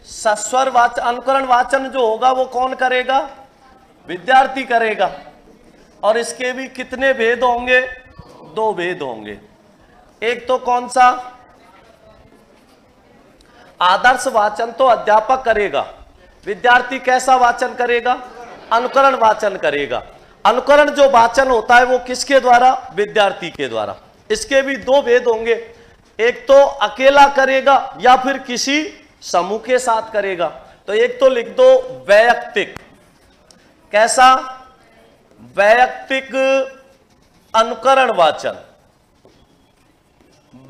सस्वर वाचन, अनुकरण वाचन जो होगा वो कौन करेगा? विद्यार्थी करेगा। और इसके भी कितने भेद होंगे? 2 भेद होंगे। एक तो कौन सा? आदर्श वाचन तो अध्यापक करेगा, विद्यार्थी कैसा वाचन करेगा? अनुकरण वाचन करेगा। अनुकरण जो वाचन होता है वो किसके द्वारा? विद्यार्थी के द्वारा। इसके भी 2 भेद होंगे, एक तो अकेला करेगा या फिर किसी समूह के साथ करेगा। तो एक तो लिख दो वैयक्तिक। कैसा? वैयक्तिक अनुकरण वाचन।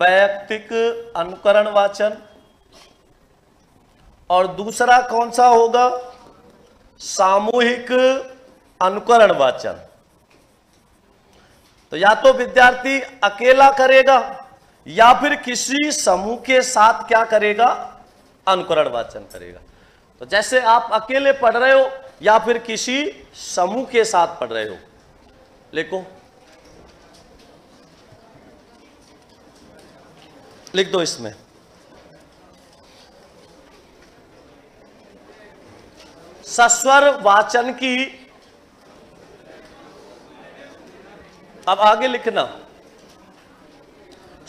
वैयक्तिक अनुकरण वाचन। और दूसरा कौन सा होगा? सामूहिक अनुकरण वाचन। तो या तो विद्यार्थी अकेला करेगा या फिर किसी समूह के साथ क्या करेगा? अनुकरण वाचन करेगा। तो जैसे आप अकेले पढ़ रहे हो या फिर किसी समूह के साथ पढ़ रहे हो। लिखो, लिख दो इसमें सस्वर वाचन की। अब आगे लिखना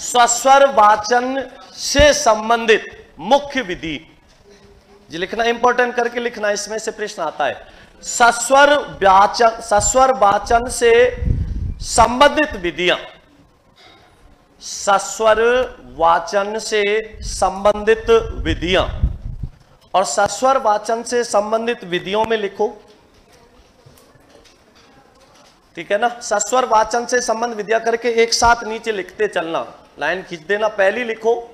सस्वर वाचन से संबंधित मुख्य विधि। जी लिखना, इंपॉर्टेंट करके लिखना, इसमें से प्रश्न आता है। सस्वर वाचन से संबंधित विधियां, सस्वर वाचन से संबंधित विधियां, और सस्वर वाचन से संबंधित विधियों में लिखो, ठीक है ना। सस्वर वाचन से संबंध विधियां करके एक साथ नीचे लिखते चलना, लाइन खींच देना। पहली लिखो,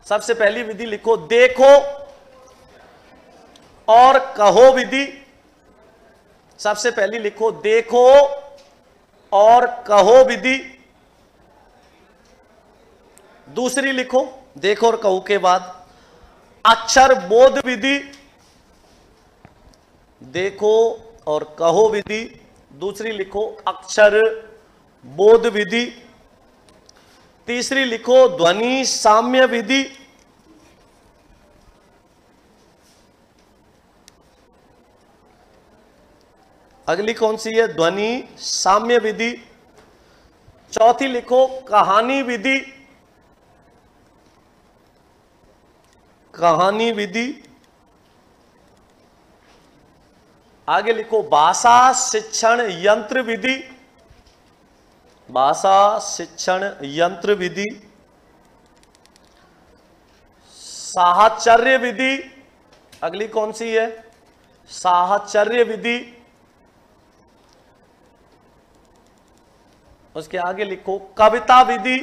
सबसे पहली विधि लिखो, देखो और कहो विधि। सबसे पहली लिखो, देखो और कहो विधि। दूसरी लिखो, देखो और कहो के बाद अक्षर बोध विधि। देखो और कहो विधि, दूसरी लिखो अक्षर बोध विधि। तीसरी लिखो ध्वनि साम्य विधि। अगली कौन सी है? ध्वनि साम्य विधि। चौथी लिखो कहानी विधि। कहानी विधि। आगे लिखो भाषा शिक्षण यंत्र विधि। भाषा शिक्षण यंत्र विधि। साहचर्य विधि। अगली कौन सी है? साहचर्य विधि। उसके आगे लिखो कविता विधि।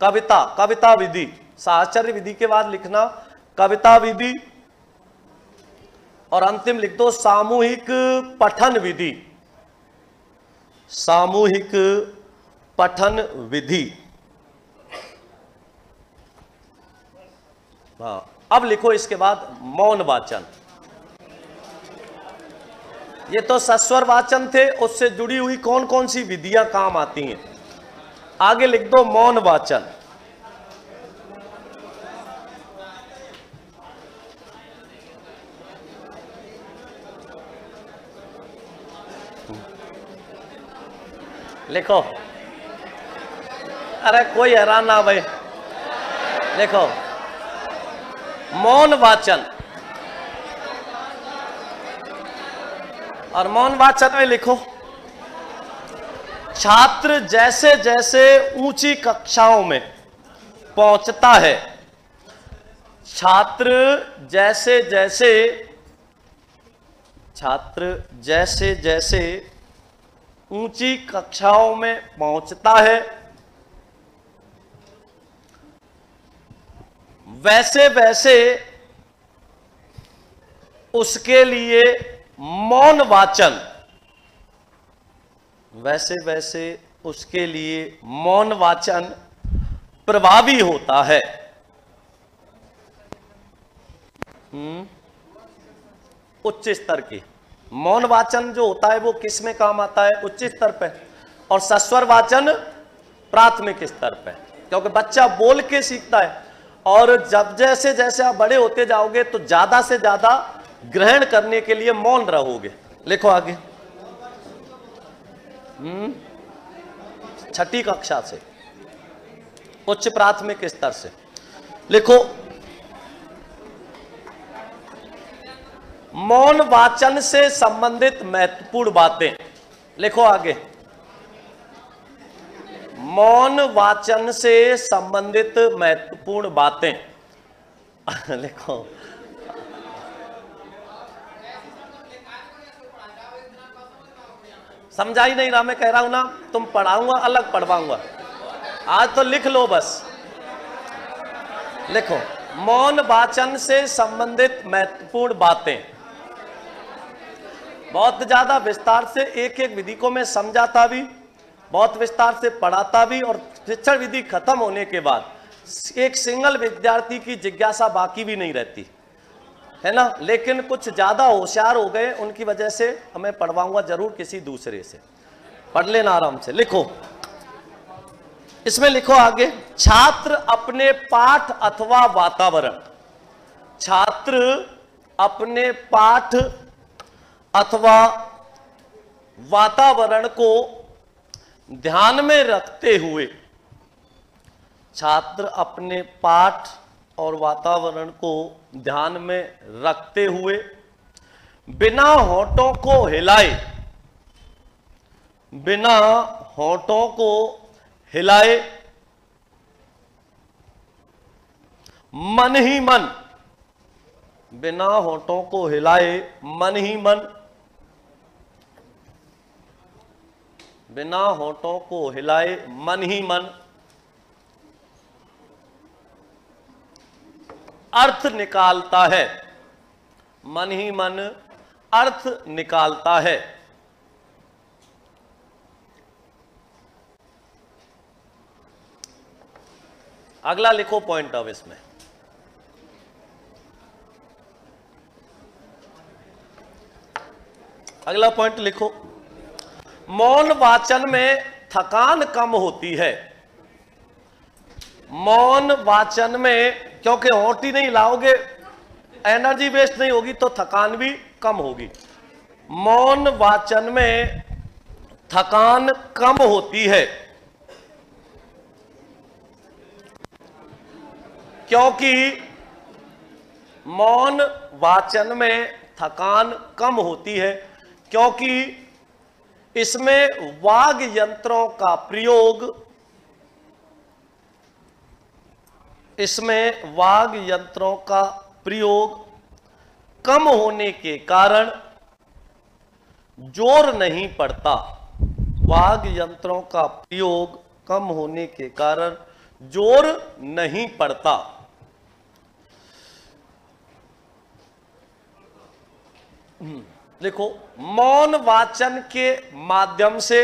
कविता विधि। साहचर्य विधि के बाद लिखना कविता विधि। और अंतिम लिख दो सामूहिक पठन विधि। सामूहिक पठन विधि। हाँ, अब लिखो इसके बाद मौन वाचन। ये तो सस्वर वाचन थे, उससे जुड़ी हुई कौन कौन सी विधियां काम आती हैं। आगे लिख दो मौन वाचन। लिखो, अरे कोई हैरान ना भाई, लिखो मौन वाचन। और मौन वाचन में लिखो छात्र जैसे जैसे ऊंची कक्षाओं में पहुंचता है, छात्र जैसे जैसे ऊंची कक्षाओं में पहुंचता है, वैसे वैसे उसके लिए मौन वाचन, वैसे वैसे उसके लिए मौन वाचन प्रभावी होता है। उच्च स्तर की मौन वाचन जो होता है वो किस में काम आता है? उच्च स्तर पे। और सस्वर वाचन प्राथमिक स्तर पे, क्योंकि बच्चा बोल के सीखता है। और जब जैसे जैसे आप बड़े होते जाओगे तो ज्यादा से ज्यादा ग्रहण करने के लिए मौन रहोगे। लिखो आगे, छठी कक्षा से, उच्च प्राथमिक स्तर से। लिखो मौन वाचन से संबंधित महत्वपूर्ण बातें। लिखो आगे, मौन वाचन से संबंधित महत्वपूर्ण बातें। लिखो समझा ही नहीं रहा, मैं कह रहा हूं ना, तुम पढ़ाऊंगा अलग पढ़वाऊंगा, आज तो लिख लो बस। लिखो मौन वाचन से संबंधित महत्वपूर्ण बातें। बहुत ज्यादा विस्तार से एक एक विधि को मैं समझाता भी, बहुत विस्तार से पढ़ाता भी, और शिक्षण विधि खत्म होने के बाद एक सिंगल विद्यार्थी की जिज्ञासा बाकी भी नहीं रहती है ना। लेकिन कुछ ज्यादा होशियार हो गए, उनकी वजह से मैं पढ़वाऊंगा जरूर किसी दूसरे से। पढ़ लेना आराम से। लिखो इसमें, लिखो आगे, छात्र अपने पाठ अथवा वातावरण, छात्र अपने पाठ अथवा वातावरण को ध्यान में रखते हुए छात्र अपने पाठ और वातावरण को ध्यान में रखते हुए बिना होठों को हिलाए, बिना होठों को हिलाए मन ही मन, बिना होठों को हिलाए मन ही मन, बिना होठों को हिलाए मन ही मन अर्थ निकालता है, मन ही मन अर्थ निकालता है। अगला लिखो पॉइंट अब इसमें, अगला पॉइंट लिखो, मौन वाचन में थकान कम होती है। मौन वाचन में, क्योंकि होठ ही नहीं लाओगे, एनर्जी वेस्ट नहीं होगी तो थकान भी कम होगी। मौन वाचन में थकान कम होती है क्योंकि मौन वाचन में थकान कम होती है क्योंकि इसमें वाग यंत्रों का प्रयोग, इसमें वाग यंत्रों का प्रयोग कम होने के कारण जोर नहीं पड़ता। वाग यंत्रों का प्रयोग कम होने के कारण जोर नहीं पड़ता। देखो, मौन वाचन के माध्यम से,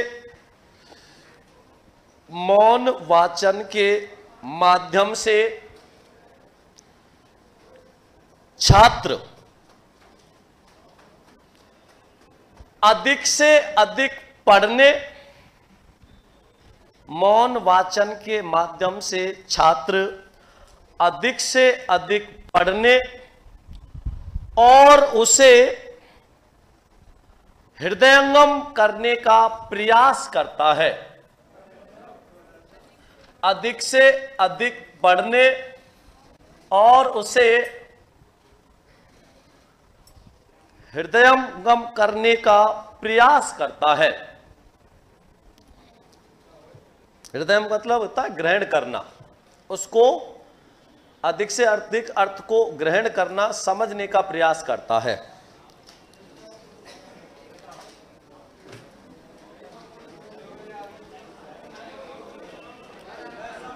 मौन वाचन के माध्यम से छात्र अधिक से अधिक पढ़ने, मौन वाचन के माध्यम से छात्र अधिक से अधिक पढ़ने और उसे हृदयंगम करने का प्रयास करता है। अधिक से अधिक पढ़ने और उसे हृदयंगम करने का प्रयास करता है। हृदय मतलब होता है ग्रहण करना, उसको अधिक से अधिक अर्थ को ग्रहण करना, समझने का प्रयास करता है।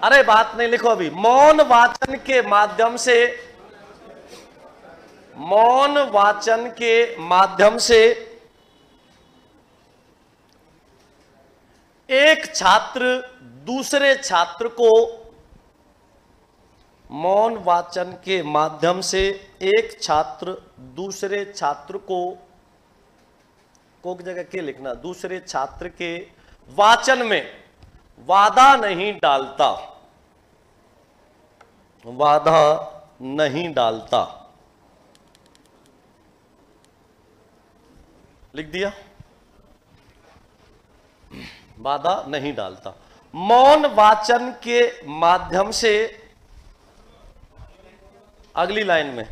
अरे बात नहीं लिखो अभी। मौन वाचन के माध्यम से, मौन वाचन के माध्यम से एक छात्र दूसरे छात्र को, मौन वाचन के माध्यम से एक छात्र दूसरे छात्र को जगह के लिखना, दूसरे छात्र के वाचन में बाधा नहीं डालता, बाधा नहीं डालता। लिख दिया, बाधा नहीं डालता। मौन वाचन के माध्यम से, अगली लाइन में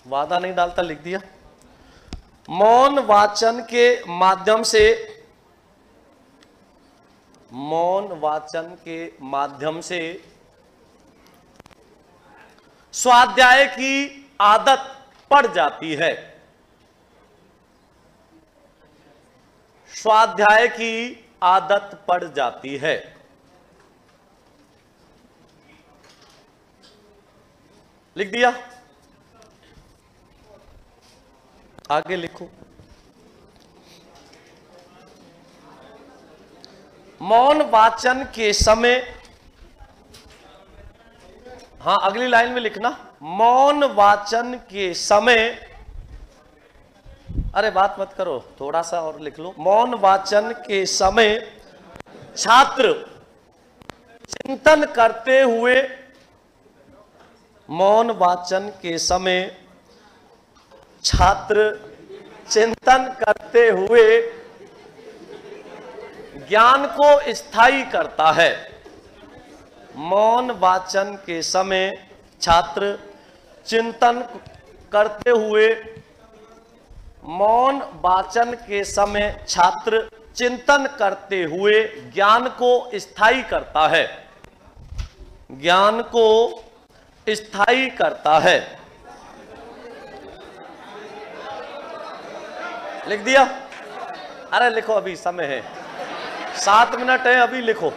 बाधा नहीं डालता लिख दिया। मौन वाचन के माध्यम से, मौन वाचन के माध्यम से स्वाध्याय की आदत पड़ जाती है। स्वाध्याय की आदत पड़ जाती है। लिख दिया, आगे लिखो। मौन वाचन के समय, हां अगली लाइन में लिखना, मौन वाचन के समय, अरे बात मत करो, थोड़ा सा और लिख लो। मौन वाचन के समय छात्र चिंतन करते हुए, मौन वाचन के समय छात्र चिंतन करते हुए ज्ञान को स्थायी करता है। मौन वाचन के समय छात्र चिंतन करते हुए, मौन वाचन के समय छात्र चिंतन करते हुए ज्ञान को स्थायी करता है, ज्ञान को स्थायी करता है। लिख दिया? अरे लिखो, अभी समय है, 7 मिनट है, अभी लिखो।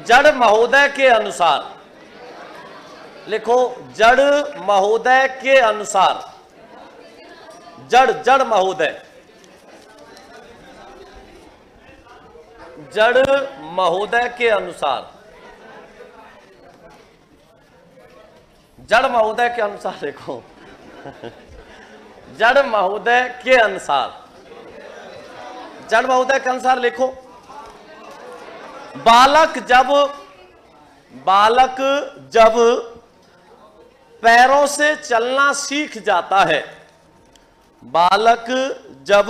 जड़ महोदय के अनुसार, लिखो, जड़ महोदय के अनुसार, जड़ महोदय, जड़ महोदय के अनुसार, जड़ महोदय के अनुसार, देखो जड़ महोदय के अनुसार, जड़ महोदय के अनुसार लिखो, बालक जब पैरों से चलना सीख जाता है, बालक जब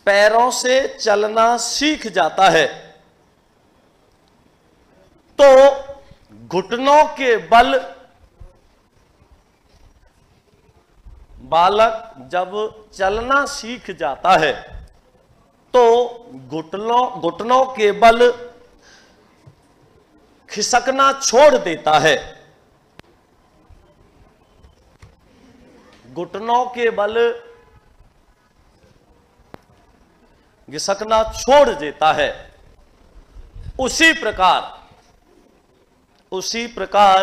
पैरों से चलना सीख जाता है तो घुटनों के बल, बालक जब चलना सीख जाता है तो घुटनों के बल खिसकना छोड़ देता है, घुटनों के बल घिसकना छोड़ देता है। उसी प्रकार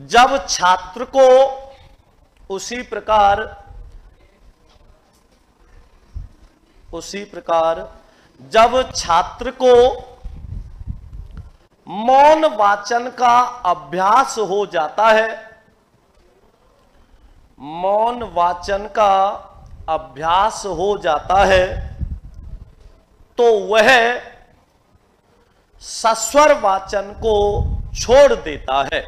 जब छात्र को, उसी प्रकार जब छात्र को मौन वाचन का अभ्यास हो जाता है, मौन वाचन का अभ्यास हो जाता है तो वह सस्वर वाचन को छोड़ देता है,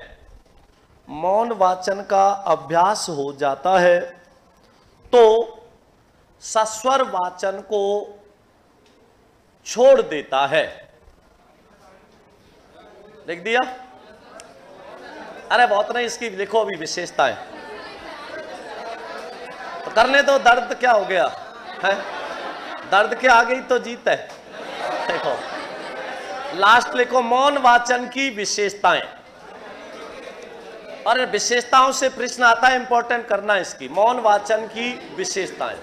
मौन वाचन का अभ्यास हो जाता है तो सस्वर वाचन को छोड़ देता है। लिख दिया? अरे बहुत नहीं, इसकी लिखो अभी विशेषताएं तो करने दो। दर्द क्या हो गया है? दर्द के आगे ही तो जीत है। देखो लास्ट लिखो, मौन वाचन की विशेषताएं, और विशेषताओं से प्रश्न आता है, इंपॉर्टेंट करना इसकी। मौन वाचन की विशेषताएं,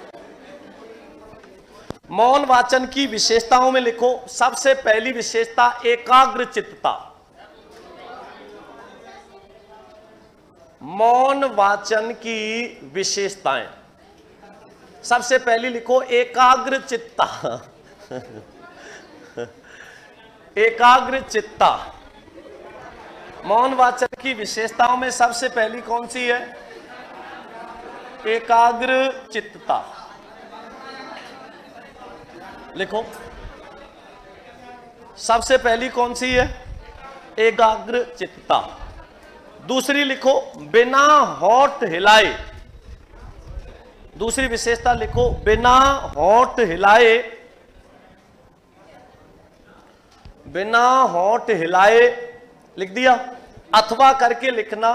मौन वाचन की विशेषताओं में लिखो, सबसे पहली विशेषता एकाग्र चित्तता। मौन वाचन की विशेषताएं, सबसे पहली लिखो एकाग्र चित्ता। एकाग्र चित्ता मौन वाचन की विशेषताओं में सबसे पहली कौन सी है? एकाग्र चित्तता। लिखो, सबसे पहली कौन सी है? एकाग्र चित्तता। दूसरी लिखो, बिना होंठ हिलाए। दूसरी विशेषता लिखो, बिना होंठ हिलाए, बिना होंठ हिलाए। लिख दिया? अथवा करके लिखना,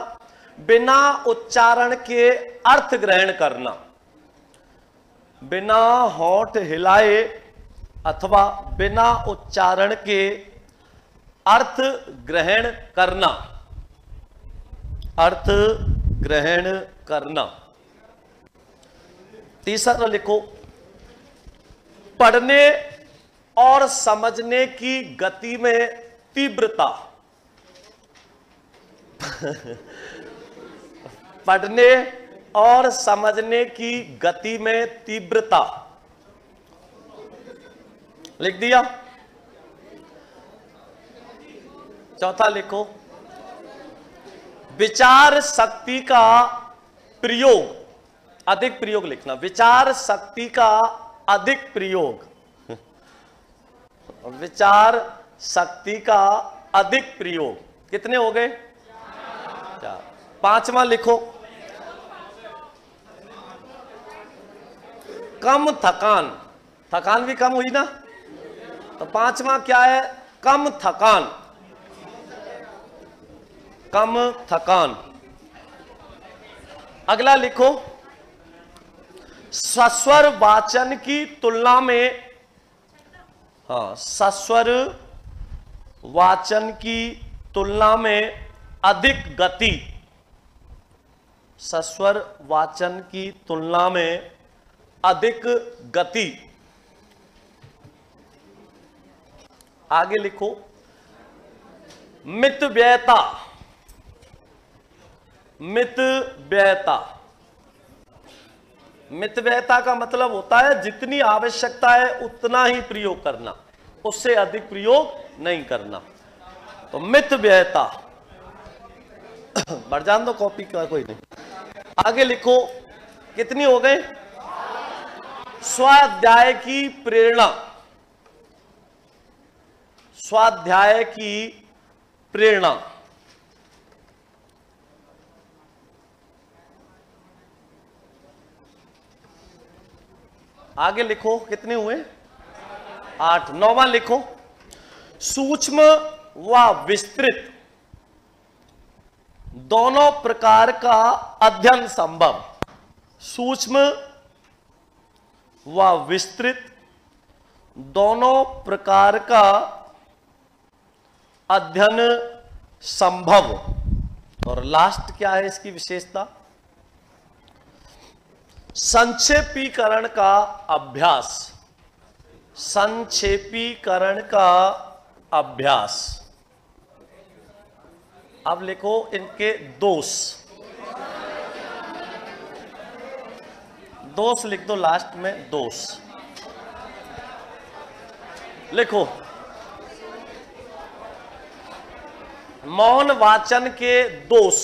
बिना उच्चारण के अर्थ ग्रहण करना। बिना होंठ हिलाए अथवा बिना उच्चारण के अर्थ ग्रहण करना, अर्थ ग्रहण करना। तीसरा लिखो, पढ़ने और समझने की गति में तीव्रता। पढ़ने और समझने की गति में तीव्रता। लिख दिया? चौथा लिखो, विचार शक्ति का प्रयोग, अधिक प्रयोग लिखना। विचार शक्ति का अधिक प्रयोग, विचार शक्ति का अधिक प्रयोग। कितने हो गए? 4। पांचवा लिखो, कम थकान, थकान भी कम हुई ना, तो पांचवा क्या है, कम थकान, कम थकान। अगला लिखो, सस्वर वाचन की तुलना में, हाँ, सस्वर वाचन की तुलना में अधिक गति, सस्वर वाचन की तुलना में अधिक गति। आगे लिखो, मितव्ययता, मितव्ययता, मितव्ययता का मतलब होता है जितनी आवश्यकता है उतना ही प्रयोग करना, उससे अधिक प्रयोग नहीं करना। तो मितव्ययता, बढ़ जान दो कॉपी का, कोई नहीं। आगे लिखो, कितनी हो गई, स्वाध्याय की प्रेरणा, स्वाध्याय की प्रेरणा। आगे लिखो, कितने हुए, 8। 9वां लिखो, सूक्ष्म व विस्तृत दोनों प्रकार का अध्ययन संभव, सूक्ष्म व विस्तृत दोनों प्रकार का अध्ययन संभव। और लास्ट क्या है इसकी विशेषता, संक्षेपीकरण का अभ्यास, संक्षेपीकरण का अभ्यास। अब लिखो इनके दोष, दोष लिख दो लास्ट में, दोष लिखो। मौन वाचन के दोष,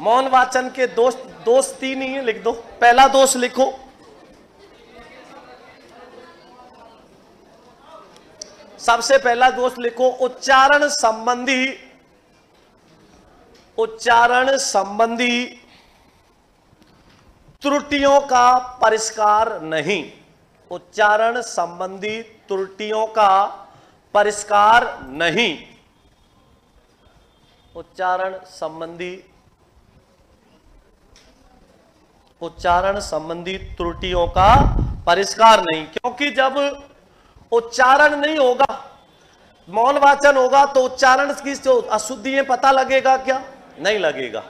मौन वाचन के दोष, दोष 3 ही लिख दो। पहला दोष लिखो, सबसे पहला दोष लिखो, उच्चारण संबंधी, उच्चारण संबंधी त्रुटियों का परिष्कार नहीं, उच्चारण संबंधी त्रुटियों का परिष्कार नहीं, उच्चारण संबंधी, उच्चारण संबंधी त्रुटियों का परिष्कार नहीं। क्योंकि जब उच्चारण नहीं होगा, मौन वाचन होगा, तो उच्चारण की जो अशुद्धियां पता लगेगा क्या, नहीं लगेगा।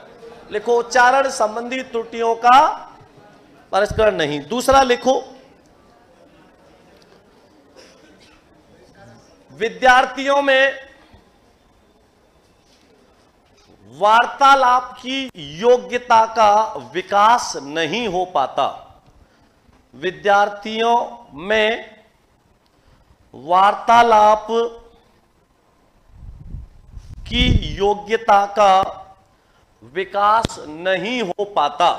लिखो, उच्चारण संबंधी त्रुटियों का परिष्कार नहीं। दूसरा लिखो, विद्यार्थियों में वार्तालाप की योग्यता का विकास नहीं हो पाता, विद्यार्थियों में वार्तालाप की योग्यता का विकास नहीं हो पाता,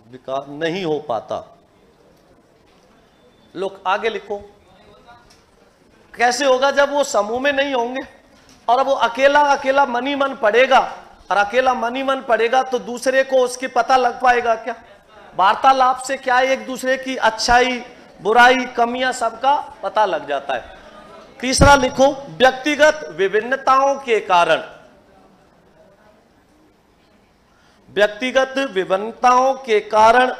विकास नहीं हो पाता। लोग आगे लिखो, कैसे होगा, जब वो समूह में नहीं होंगे और अब वो अकेला अकेला मन ही मन पढ़ेगा, और अकेला मन ही मन पढ़ेगा तो दूसरे को उसकी पता लग पाएगा क्या, वार्तालाप से क्या है, एक दूसरे की अच्छाई बुराई कमियां सबका पता लग जाता है। तीसरा लिखो, व्यक्तिगत विभिन्नताओं के कारण, व्यक्तिगत विभिन्नताओं के कारण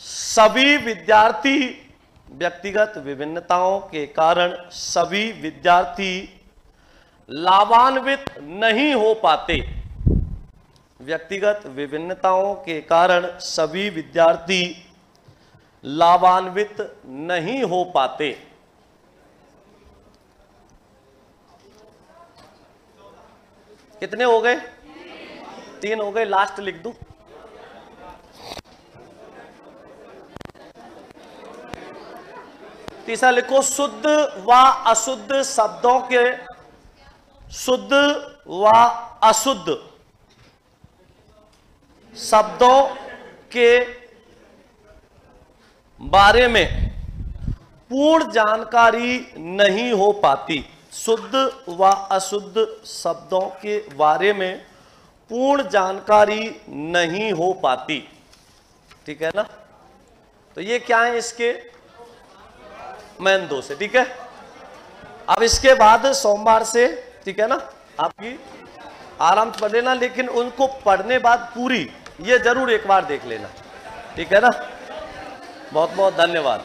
सभी विद्यार्थी, व्यक्तिगत विभिन्नताओं के कारण सभी विद्यार्थी लाभान्वित नहीं हो पाते, व्यक्तिगत विभिन्नताओं के कारण सभी विद्यार्थी लाभान्वित नहीं हो पाते। कितने हो गए, 3 हो गए, लास्ट लिख दूं। तीसरा लिखो, शुद्ध व अशुद्ध शब्दों के, शुद्ध व अशुद्ध शब्दों के बारे में पूर्ण जानकारी नहीं हो पाती, शुद्ध व अशुद्ध शब्दों के बारे में पूर्ण जानकारी नहीं हो पाती। ठीक है ना, तो ये क्या है, इसके मेन दोष है। ठीक है, अब इसके बाद सोमवार से, ठीक है ना, आपकी आराम से पढ़ लेना, लेकिन उनको पढ़ने बाद पूरी ये जरूर एक बार देख लेना। ठीक है ना, बहुत बहुत धन्यवाद।